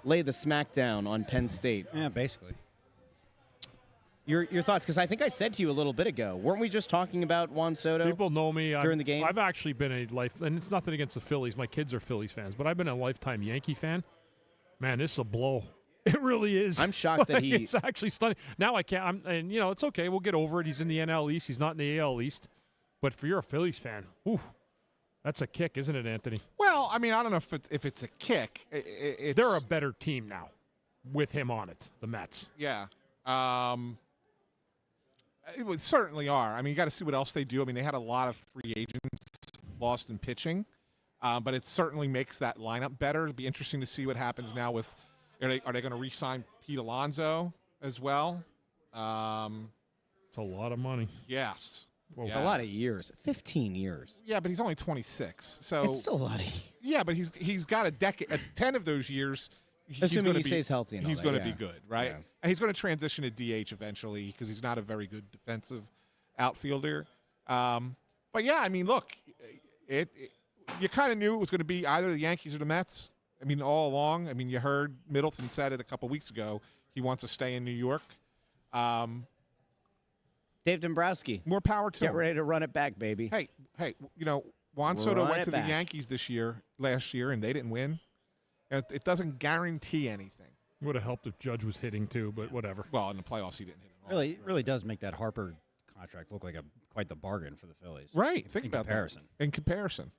lay the smackdown on Penn State. Yeah, basically. Your thoughts? Because I think I said to you a little bit ago, weren't we just talking about Juan Soto? People know me during the game. I've actually been and it's nothing against the Phillies. My kids are Phillies fans, but I've been a lifetime Yankee fan. Man, this is a blow. It really is. I'm shocked that It's actually stunning. Now I can't. It's okay. We'll get over it. He's in the NL East. He's not in the AL East. But if you're a Phillies fan, that's a kick, isn't it, Anthony? Well, I don't know if it's a kick. They're a better team now with him on it, the Mets. Yeah. It would certainly are. You got to see what else they do. They had a lot of free agents lost in pitching, but it certainly makes that lineup better. It'll be interesting to see what happens now with are they going to re-sign Pete Alonso as well? It's a lot of money. Yes. Well, it's a lot of years. 15 years. Yeah, but he's only 26. So it's still a lot of years. Yeah, but he's got a decade. 10 of those years. Assuming he stays healthy and all he's that, going to be good, right? Yeah. And he's going to transition to DH eventually because he's not a very good defensive outfielder. But yeah, look, you kind of knew it was going to be either the Yankees or the Mets. All along. You heard Middleton said it a couple weeks ago. He wants to stay in New York. Dave Dombrowski. More power to him. Get ready to run it back, baby. Hey, Juan Soto went to the Yankees last year, and they didn't win. It doesn't guarantee anything. Would have helped if Judge was hitting too, but whatever. Well, in the playoffs, he didn't hit at all. Really does make that Harper contract look like quite the bargain for the Phillies. Right. Think in about comparison. that. In comparison.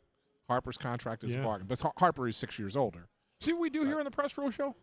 Harper's contract is a bargain. But Harper is 6 years older. See what we do here on the Press Row Show?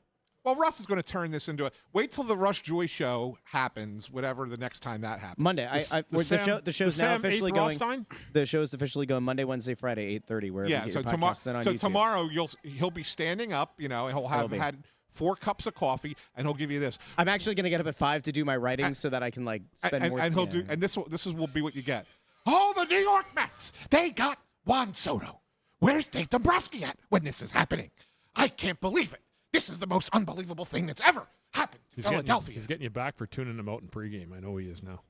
Well, Russ is going to turn this into wait till the Rush Joy show happens, whatever the next time that happens. Monday. The show's now officially going. The show is officially going Monday, Wednesday, Friday, 8:30. Wherever you get your podcasts on YouTube. Tomorrow he'll be standing up. And he'll have had 4 cups of coffee, and he'll give you this. I'm actually going to get up at 5 to do my writing so that I can spend more. And he'll do. And this will be what you get. Oh, the New York Mets! They got Juan Soto. Where's Dave Dombrowski at when this is happening? I can't believe it. This is the most unbelievable thing that's ever happened to Philadelphia. He's getting you back for tuning him out in pregame. I know he is now.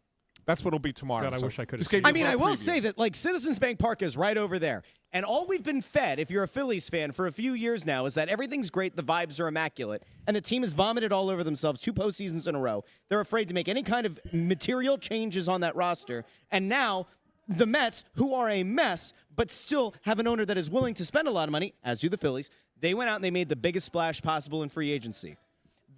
That's what it'll be tomorrow. God, I wish I could have. I will say that Citizens Bank Park is right over there. And all we've been fed, if you're a Phillies fan, for a few years now, is that everything's great, the vibes are immaculate, and the team has vomited all over themselves 2 postseasons in a row. They're afraid to make any kind of material changes on that roster. And now the Mets, who are a mess, but still have an owner that is willing to spend a lot of money, as do the Phillies, they went out and they made the biggest splash possible in free agency.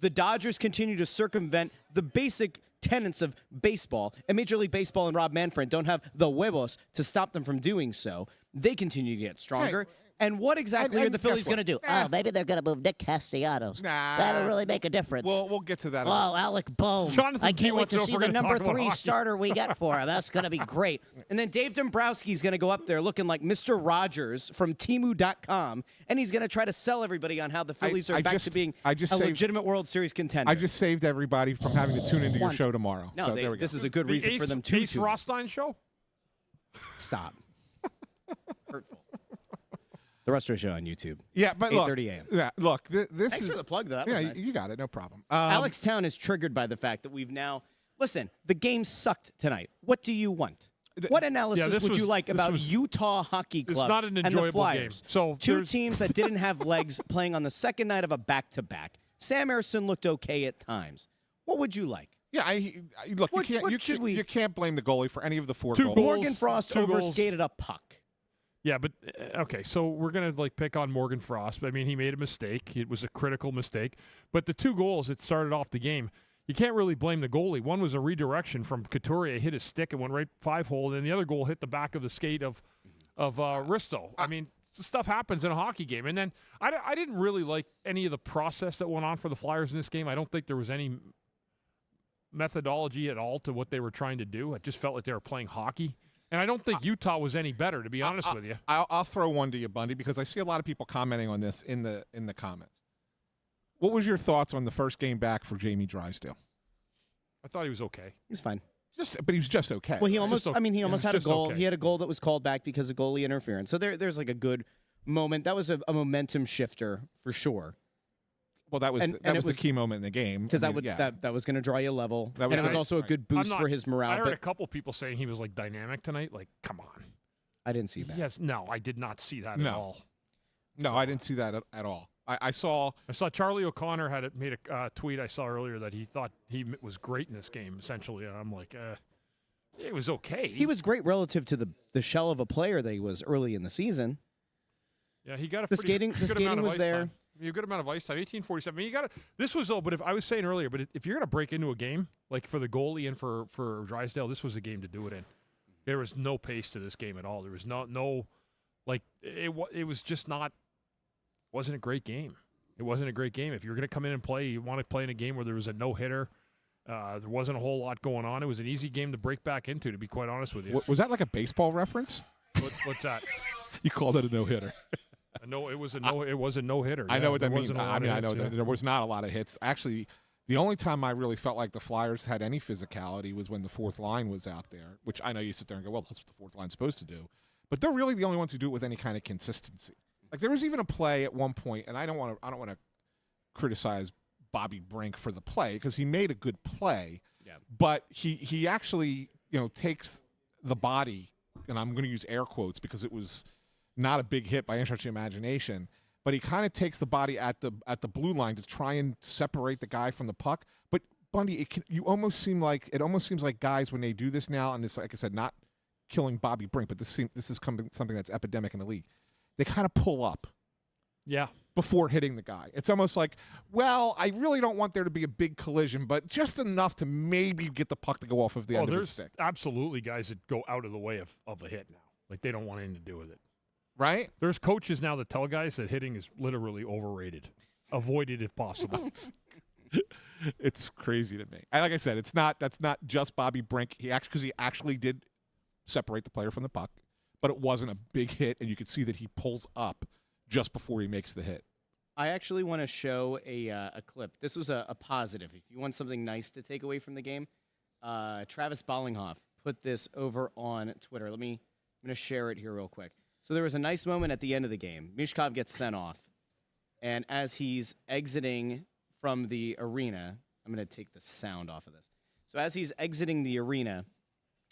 The Dodgers continue to circumvent the basic tenets of baseball, and Major League Baseball and Rob Manfred don't have the huevos to stop them from doing so. They continue to get stronger. Hey, and what exactly are the Phillies going to do? Oh, maybe they're going to move Nick Castellanos. Nah. That'll really make a difference. We'll get to that. Oh, Alec Boehm. Jonathan I T. can't wait wants to to know if see we're the gonna number talk about 3 hockey. starter we get for him. That's going to be great. And then Dave Dombrowski is going to go up there looking like Mr. Rogers from Temu.com, and he's going to try to sell everybody on how the Phillies are back to being a legitimate World Series contender. I just saved everybody from having to tune into your show tomorrow. No, so there we go. this is a good The reason for them to Ace tune. Rothstein show? Stop. Hurtful. The rest of the show on YouTube. Yeah, but look, 8:30 a.m. Yeah, look, this Thanks is for the plug, though. That yeah, was nice. you got it, no problem. Alex Town is triggered by the fact that we've now. Listen, the game sucked tonight. What do you want? What analysis would you like about Utah Hockey Club not an and the enjoyable Flyers? game. So two there's- teams that didn't have legs playing on the second night of a back-to-back. Sam Emerson looked okay at times. What would you like? Yeah, look, What you can't blame the goalie for any of the 4 Two goals. goals. Morgan Frost two goals. overskated a puck. Yeah, but okay, so we're gonna pick on Morgan Frost. I mean, he made a mistake. It was a critical mistake. But the 2 goals that started off the game, you can't really blame the goalie. One was a redirection from Couturier, hit his stick and went right 5-hole, and then the other goal hit the back of the skate of Risto. I mean, stuff happens in a hockey game. And then I didn't really like any of the process that went on for the Flyers in this game. I don't think there was any methodology at all to what they were trying to do. It just felt like they were playing hockey. And I don't think Utah was any better, to be honest with you. I'll throw one to you, Bundy, because I see a lot of people commenting on this in the comments. What was your thoughts on the first game back for Jamie Drysdale? I thought he was okay. He's fine. But he was just okay. Well, he almost. okay. I mean, he almost It was had a just goal. okay. He had a goal that was called back because of goalie interference. So there's like a good moment. That was a momentum shifter for sure. Well, that was And that it was the was- key moment in the game Because I mean, that was going to draw you level, That was and it was great. also a good boost for his morale. I heard a But couple people saying he was like dynamic tonight. Like, come on. I didn't see that. Yes, no, I did not see that No. at all. No, I didn't see that at all. I saw Charlie O'Connor made a tweet I saw earlier that he thought he was great in this game. Essentially, and I'm like, it was okay. He was great relative to the shell of a player that he was early in the season. Yeah, he got a The pretty skating- good the skating amount of was ice there. Time. A good amount of ice time. 18:47. I mean, you got to. This was but if I was saying earlier, but if you're gonna break into a game like for the goalie and for Drysdale, this was a game to do it in. There was no pace to this game at all. There was no like it was just not. Wasn't a great game. It wasn't a great game. If you're gonna come in and play, you want to play in a game where there was a no hitter. There wasn't a whole lot going on. It was an easy game to break back into, to be quite honest with you. was that like a baseball reference? What's that? You called it a no hitter. No, it was a no. It was a no hitter. I know what that there means. wasn't a lot I mean, of I know hits, that there was not a lot of hits. Actually, the only time I really felt like the Flyers had any physicality was when the fourth line was out there, which I know you sit there and go, well, that's what the fourth line's supposed to do. But they're really the only ones who do it with any kind of consistency. Like there was even a play at one point, and I don't want to criticize Bobby Brink for the play because he made a good play. Yeah. But he actually takes the body, and I'm going to use air quotes because it was not a big hit by any stretch of the imagination, but he kind of takes the body at the blue line to try and separate the guy from the puck. But Bundy, it almost seems like guys when they do this now, and it's like I said, not killing Bobby Brink, but this is something that's epidemic in the league. They kind of pull up. Yeah. Before hitting the guy. It's almost like, well, I really don't want there to be a big collision, but just enough to maybe get the puck to go off of the end of the stick. There's absolutely guys that go out of the way of a hit now. Like they don't want anything to do with it. Right? There's coaches now that tell guys that hitting is literally overrated. Avoid it if possible. It's crazy to me. And like I said, that's not just Bobby Brink. He actually did separate the player from the puck, but it wasn't a big hit, and you could see that he pulls up just before he makes the hit. I actually want to show a clip. This was a positive. If you want something nice to take away from the game, Travis Bollinghoff put this over on Twitter. I'm going to share it here real quick. So there was a nice moment at the end of the game. Mishkov gets sent off, and as he's exiting from the arena, I'm going to take the sound off of this. So as he's exiting the arena,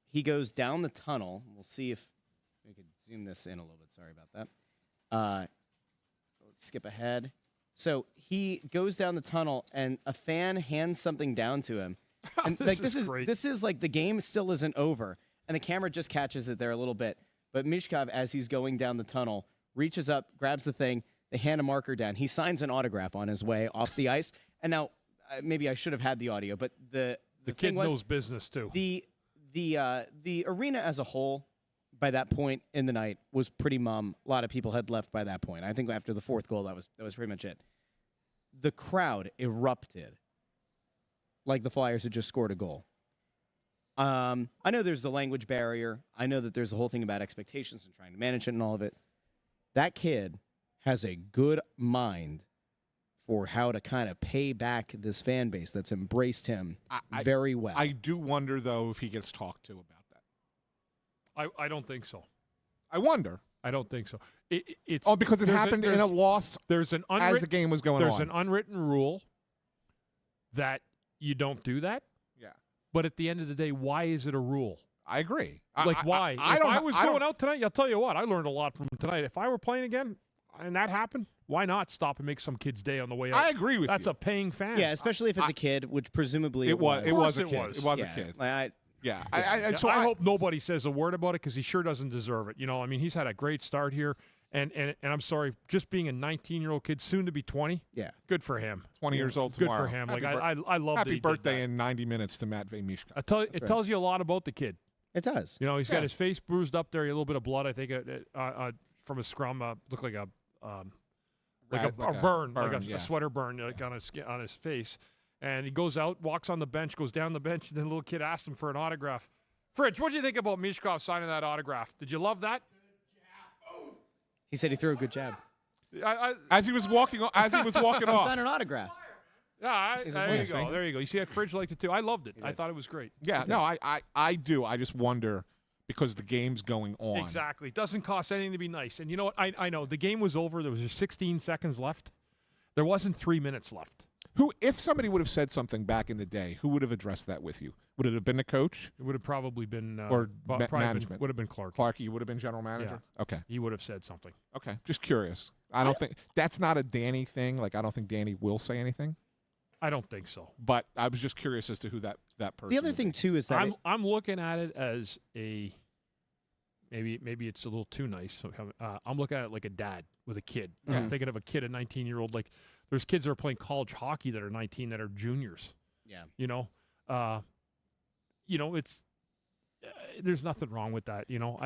he goes down the tunnel. We'll see if we could zoom this in a little bit. Sorry about that. Let's skip ahead. So he goes down the tunnel, and a fan hands something down to him. And This is great. This is like the game still isn't over. and the camera just catches it there a little bit. But Mishkov, as he's going down the tunnel, reaches up, grabs the thing, they hand a marker down. He signs an autograph on his way off the ice. And now, maybe I should have had the audio, but the kid knows business too. The arena as a whole, by that point in the night, was pretty mum. A lot of people had left by that point. I think after the fourth goal, that was pretty much it. The crowd erupted like the Flyers had just scored a goal. I know there's the language barrier. I know that there's the whole thing about expectations and trying to manage it and all of it. That kid has a good mind for how to kind of pay back this fan base that's embraced him very well. I do wonder, though, if he gets talked to about that. I don't think so. I wonder. I don't think so. It's because it happened in a loss as the game was going on. There's an unwritten rule that you don't do that. Yeah. But at the end of the day, why is it a rule? I agree. Why? If I was going out tonight, I'll tell you what, I learned a lot from tonight. If I were playing again and that happened, why not stop and make some kid's day on the way out? I agree with you. That's a paying fan. Yeah, especially if it's a kid, which presumably it was. It was a It kid. was. It was yeah. a kid. Like, I hope nobody says a word about it because he sure doesn't deserve it. You know, I mean, he's had a great start here. And I'm sorry, just being a 19-year-old kid, soon to be 20. Yeah, good for him. 20 years old good tomorrow. For him. Like I love. Happy that he birthday did that. in 90 minutes to Matvei Mishkov. It tells you a lot about the kid. it does. You know, he's got his face bruised up there, a little bit of blood. I think from a scrum, looked like a burn, a sweater burn, like on his face. And he goes out, walks on the bench, goes down the bench, and then the little kid asks him for an autograph. Fridge, what do you think about Mishkov signing that autograph? Did you love that? He said he threw a good jab. As he was walking off. Sign an autograph. Yeah, there you go. You see, that Fridge liked it too. I loved it. I thought it was great. Yeah, no, I do. I just wonder because the game's going on. Exactly. It doesn't cost anything to be nice. And you know what? I know the game was over. There was 16 seconds left. There wasn't 3 minutes left. If somebody would have said something back in the day, who would have addressed that with you? Would it have been the coach? It would have probably been management. Would have been Clark. Clark, you would have been general manager. Yeah. Okay, he would have said something. Okay, just curious. I don't think that's not a Danny thing. Like I don't think Danny will say anything. I don't think so. But I was just curious as to who that person. The other thing too is that I'm looking at it as a maybe it's a little too nice. I'm looking at it like a dad with a kid. Mm-hmm. I'm thinking of a kid, a 19-year-old. Like there's kids that are playing college hockey that are 19 that are juniors. Yeah. It's there's nothing wrong with that. You know,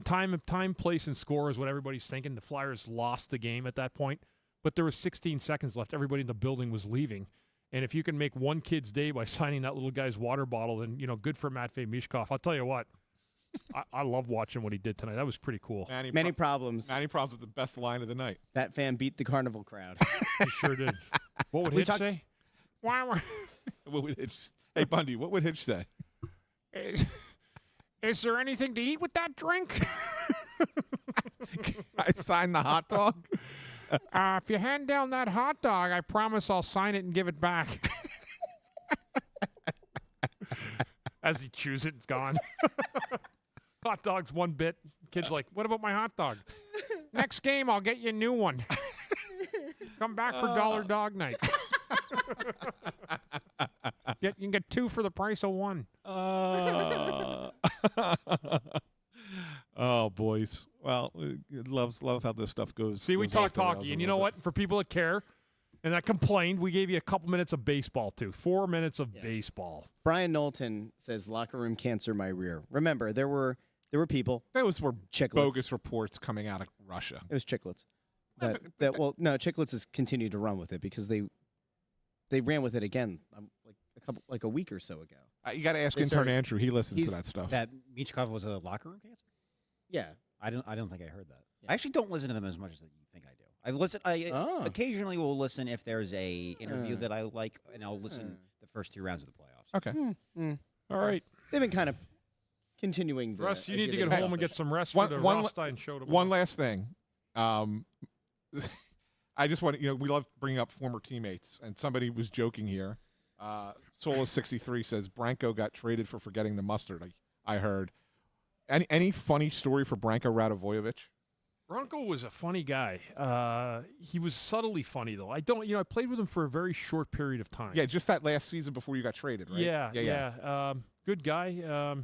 time, place, and score is what everybody's thinking. The Flyers lost the game at that point, but there was 16 seconds left. Everybody in the building was leaving. And if you can make one kid's day by signing that little guy's water bottle, then, good for Matvei Mishkov. I'll tell you what, I love watching what he did tonight. That was pretty cool. Many problems. Many problems with the best line of the night. That fan beat the carnival crowd. He sure did. What would Hitch say? Hey, Bundy, what would Hitch say? Is there anything to eat with that drink? I signed the hot dog. If you hand down that hot dog, I promise I'll sign it and give it back. As he chews it, it's gone. Hot dog's one bit. Kid's like, what about my hot dog? Next game, I'll get you a new one. Come back for Dollar Dog Night. You can get 2 for the price of 1. Oh, boys. Well, love how this stuff goes. See, we talked hockey, and you know what? For people that care and that complained, we gave you a couple minutes of baseball, too. 4 minutes of baseball. Brian Knowlton says, locker room cancer my rear. Remember, there were people. Those were Chiclets. bogus reports coming out of Russia. It was Chiclets. Chiclets has continued to run with it because they ran with it again like a week or so ago. You got to ask intern Andrew. He listens to that stuff. That Michkov was a locker room cancer? Yeah. I don't think I heard that. Yeah. I actually don't listen to them as much as you think I do. I occasionally will listen if there's a interview that I like, and I'll listen the first 2 rounds of the playoffs. Okay. All right. They've been kind of continuing. Russ, you need to get home and get some rest for the Rothstein show tomorrow. One last thing. I just want we love bringing up former teammates, and somebody was joking here. Sola63 says Branko got traded for forgetting the mustard. I heard. Any funny story for Branko Radivojevic? Branko was a funny guy. He was subtly funny though. I played with him for a very short period of time. Yeah, just that last season before you got traded, right? Yeah. Good guy.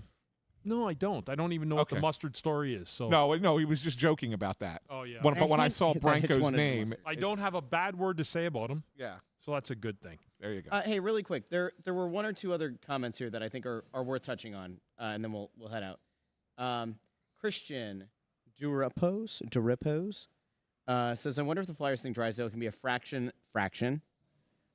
No, I don't. I don't even know what the Okay. mustard story is. So No, he was just joking about that. Oh yeah. But when I saw Hitch Branko's wanted name, mustard. I don't have a bad word to say about him, yeah, so that's a good thing. there you go. Hey, really quick, there were one or two other comments here that I think are worth touching on, and then we'll head out. Christian Durapose says, I wonder if the Flyers think Drysdale can be a fraction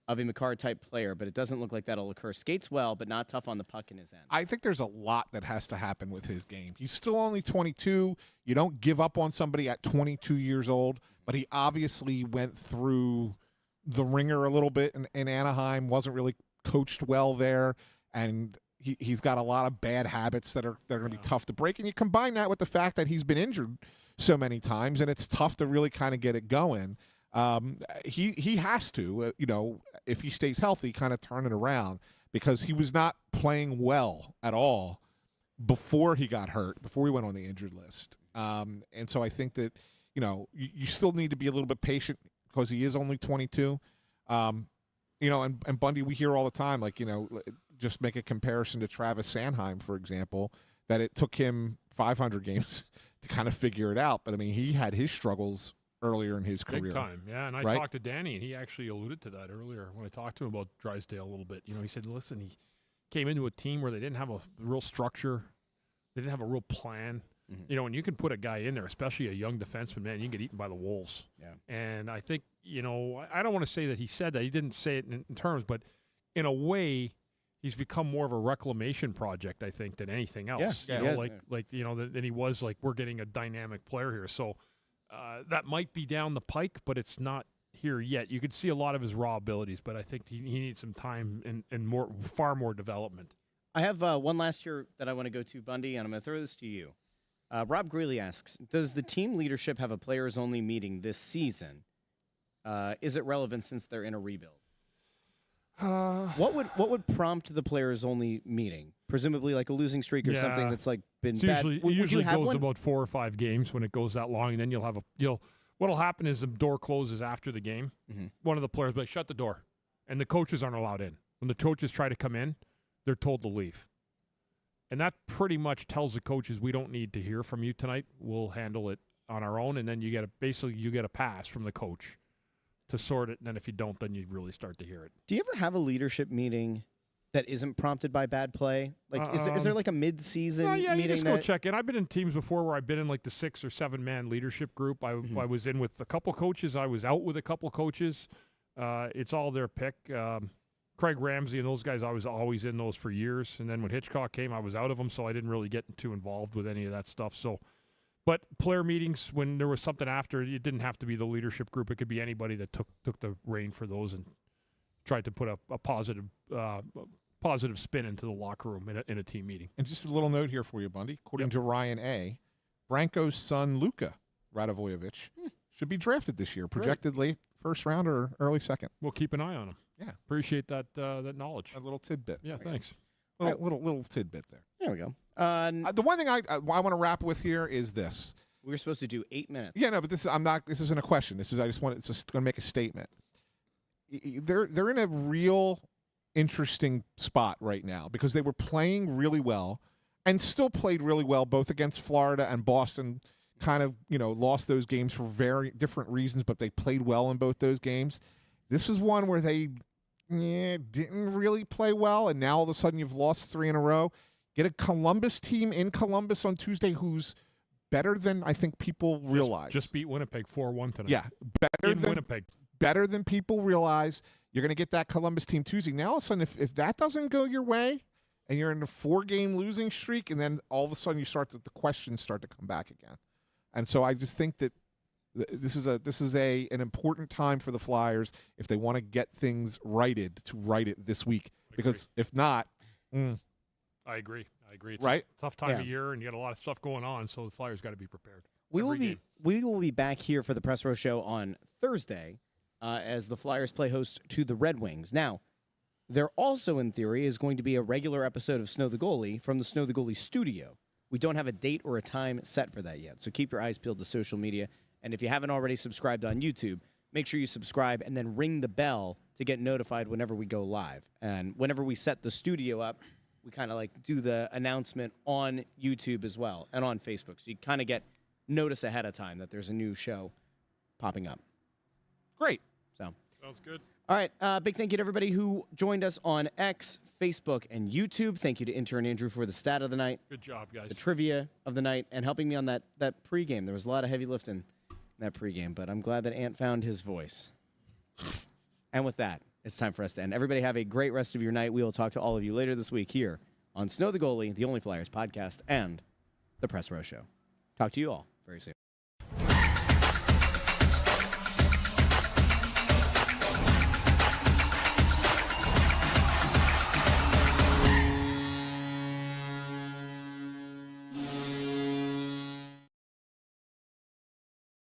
of a McCarr-type player, but it doesn't look like that'll occur. Skates well, but not tough on the puck in his end. I think there's a lot that has to happen with his game. He's still only 22. You don't give up on somebody at 22 years old, but he obviously went through the ringer a little bit in Anaheim, wasn't really coached well there, and he's got a lot of bad habits that are going to be tough to break. And you combine that with the fact that he's been injured so many times, and it's tough to really kind of get it going. He has to, if he stays healthy, kind of turn it around, because he was not playing well at all before he got hurt, before he went on the injured list. And so I think that, you still need to be a little bit patient because he is only 22. And Bundy, we hear all the time, just make a comparison to Travis Sanheim, for example, that it took him 500 games to kind of figure it out. But, I mean, he had his struggles earlier in his career. Big time, yeah. And I right? talked to Danny, and he actually alluded to that earlier when I talked to him about Drysdale a little bit. He said, listen, he came into a team where they didn't have a real structure. They didn't have a real plan. Mm-hmm. And you can put a guy in there, especially a young defenseman, man, you can get eaten by the wolves. Yeah. And I think, I don't want to say that he said that. He didn't say it in terms, but in a way, he's become more of a reclamation project, I think, than anything else. Yeah, than he was we're getting a dynamic player here. So that might be down the pike, but it's not here yet. You could see a lot of his raw abilities, but I think he needs some time and far more development. I have one last here that I want to go to, Bundy, and I'm going to throw this to you. Rob Greeley asks, does the team leadership have a players-only meeting this season? Is it relevant since they're in a rebuild? What would prompt the players-only meeting? Presumably like a losing streak or something that's been bad. It Would usually you have goes one? about 4 or 5 games when it goes that long, and then what'll happen is the door closes after the game. Mm-hmm. One of the players will be like, shut the door, and the coaches aren't allowed in. When the coaches try to come in, they're told to leave. And that pretty much tells the coaches, we don't need to hear from you tonight. We'll handle it on our own. And then you get a pass from the coach to sort it. And then if you don't, then you really start to hear it. Do you ever have a leadership meeting that isn't prompted by bad play? Is there like a mid-season yeah, meeting? You just go check in. I've been in teams before where I've been in the 6 or 7 man leadership group. I was in with a couple coaches. I was out with a couple coaches. It's all their pick. Craig Ramsey and those guys, I was always in those for years. And then when Hitchcock came, I was out of them, so I didn't really get too involved with any of that stuff. So, but player meetings, when there was something after, it didn't have to be the leadership group. It could be anybody that took the reign for those and tried to put a positive spin into the locker room in a team meeting. And just a little note here for you, Bundy. According to Ryan A., Branko's son, Luka Radovojevich, should be drafted this year. Projected late first round or early second. We'll keep an eye on him. Yeah. Appreciate that knowledge. A little tidbit. Yeah, thanks. Little tidbit there. There we go. The one thing I want to wrap with here is this. We were supposed to do 8 minutes. Yeah, no, but this isn't a question. It's just going to make a statement. They're in a real interesting spot right now because they were playing really well and still played really well both against Florida and Boston. Kind of, lost those games for very different reasons, but they played well in both those games. This is one where they didn't really play well, and now all of a sudden you've lost 3 in a row. Get a Columbus team in Columbus on Tuesday who's better than I think people realize. Just beat Winnipeg 4-1 tonight. Yeah, better than people realize. You're going to get that Columbus team Tuesday. Now all of a sudden, if that doesn't go your way, and you're in a 4-game losing streak, and then all of a sudden the questions start to come back again. And so I just think that this is an important time for the Flyers if they want to get things righted to right it this week. Because if not, I agree. It's right? a tough time of year, and you got a lot of stuff going on, so the Flyers got to be prepared. We will be back here for the Press Row Show on Thursday as the Flyers play host to the Red Wings. Now, there also, in theory, is going to be a regular episode of Snow the Goalie from the Snow the Goalie studio. We don't have a date or a time set for that yet, so keep your eyes peeled to social media. And if you haven't already subscribed on YouTube, make sure you subscribe and then ring the bell to get notified whenever we go live. And whenever we set the studio up, we kind of like do the announcement on YouTube as well and on Facebook. So you kind of get notice ahead of time that there's a new show popping up. Great. So Sounds good. all right, big thank you to everybody who joined us on X, Facebook, and YouTube. Thank you to intern Andrew for the stat of the night, Good job, guys. the trivia of the night, and helping me on that pregame. There was a lot of heavy lifting in that pregame, but I'm glad that Ant found his voice. And with that, it's time for us to end. Everybody have a great rest of your night. We will talk to all of you later this week here on Snow the Goalie, the Only Flyers podcast, and the Press Row Show. Talk to you all very soon.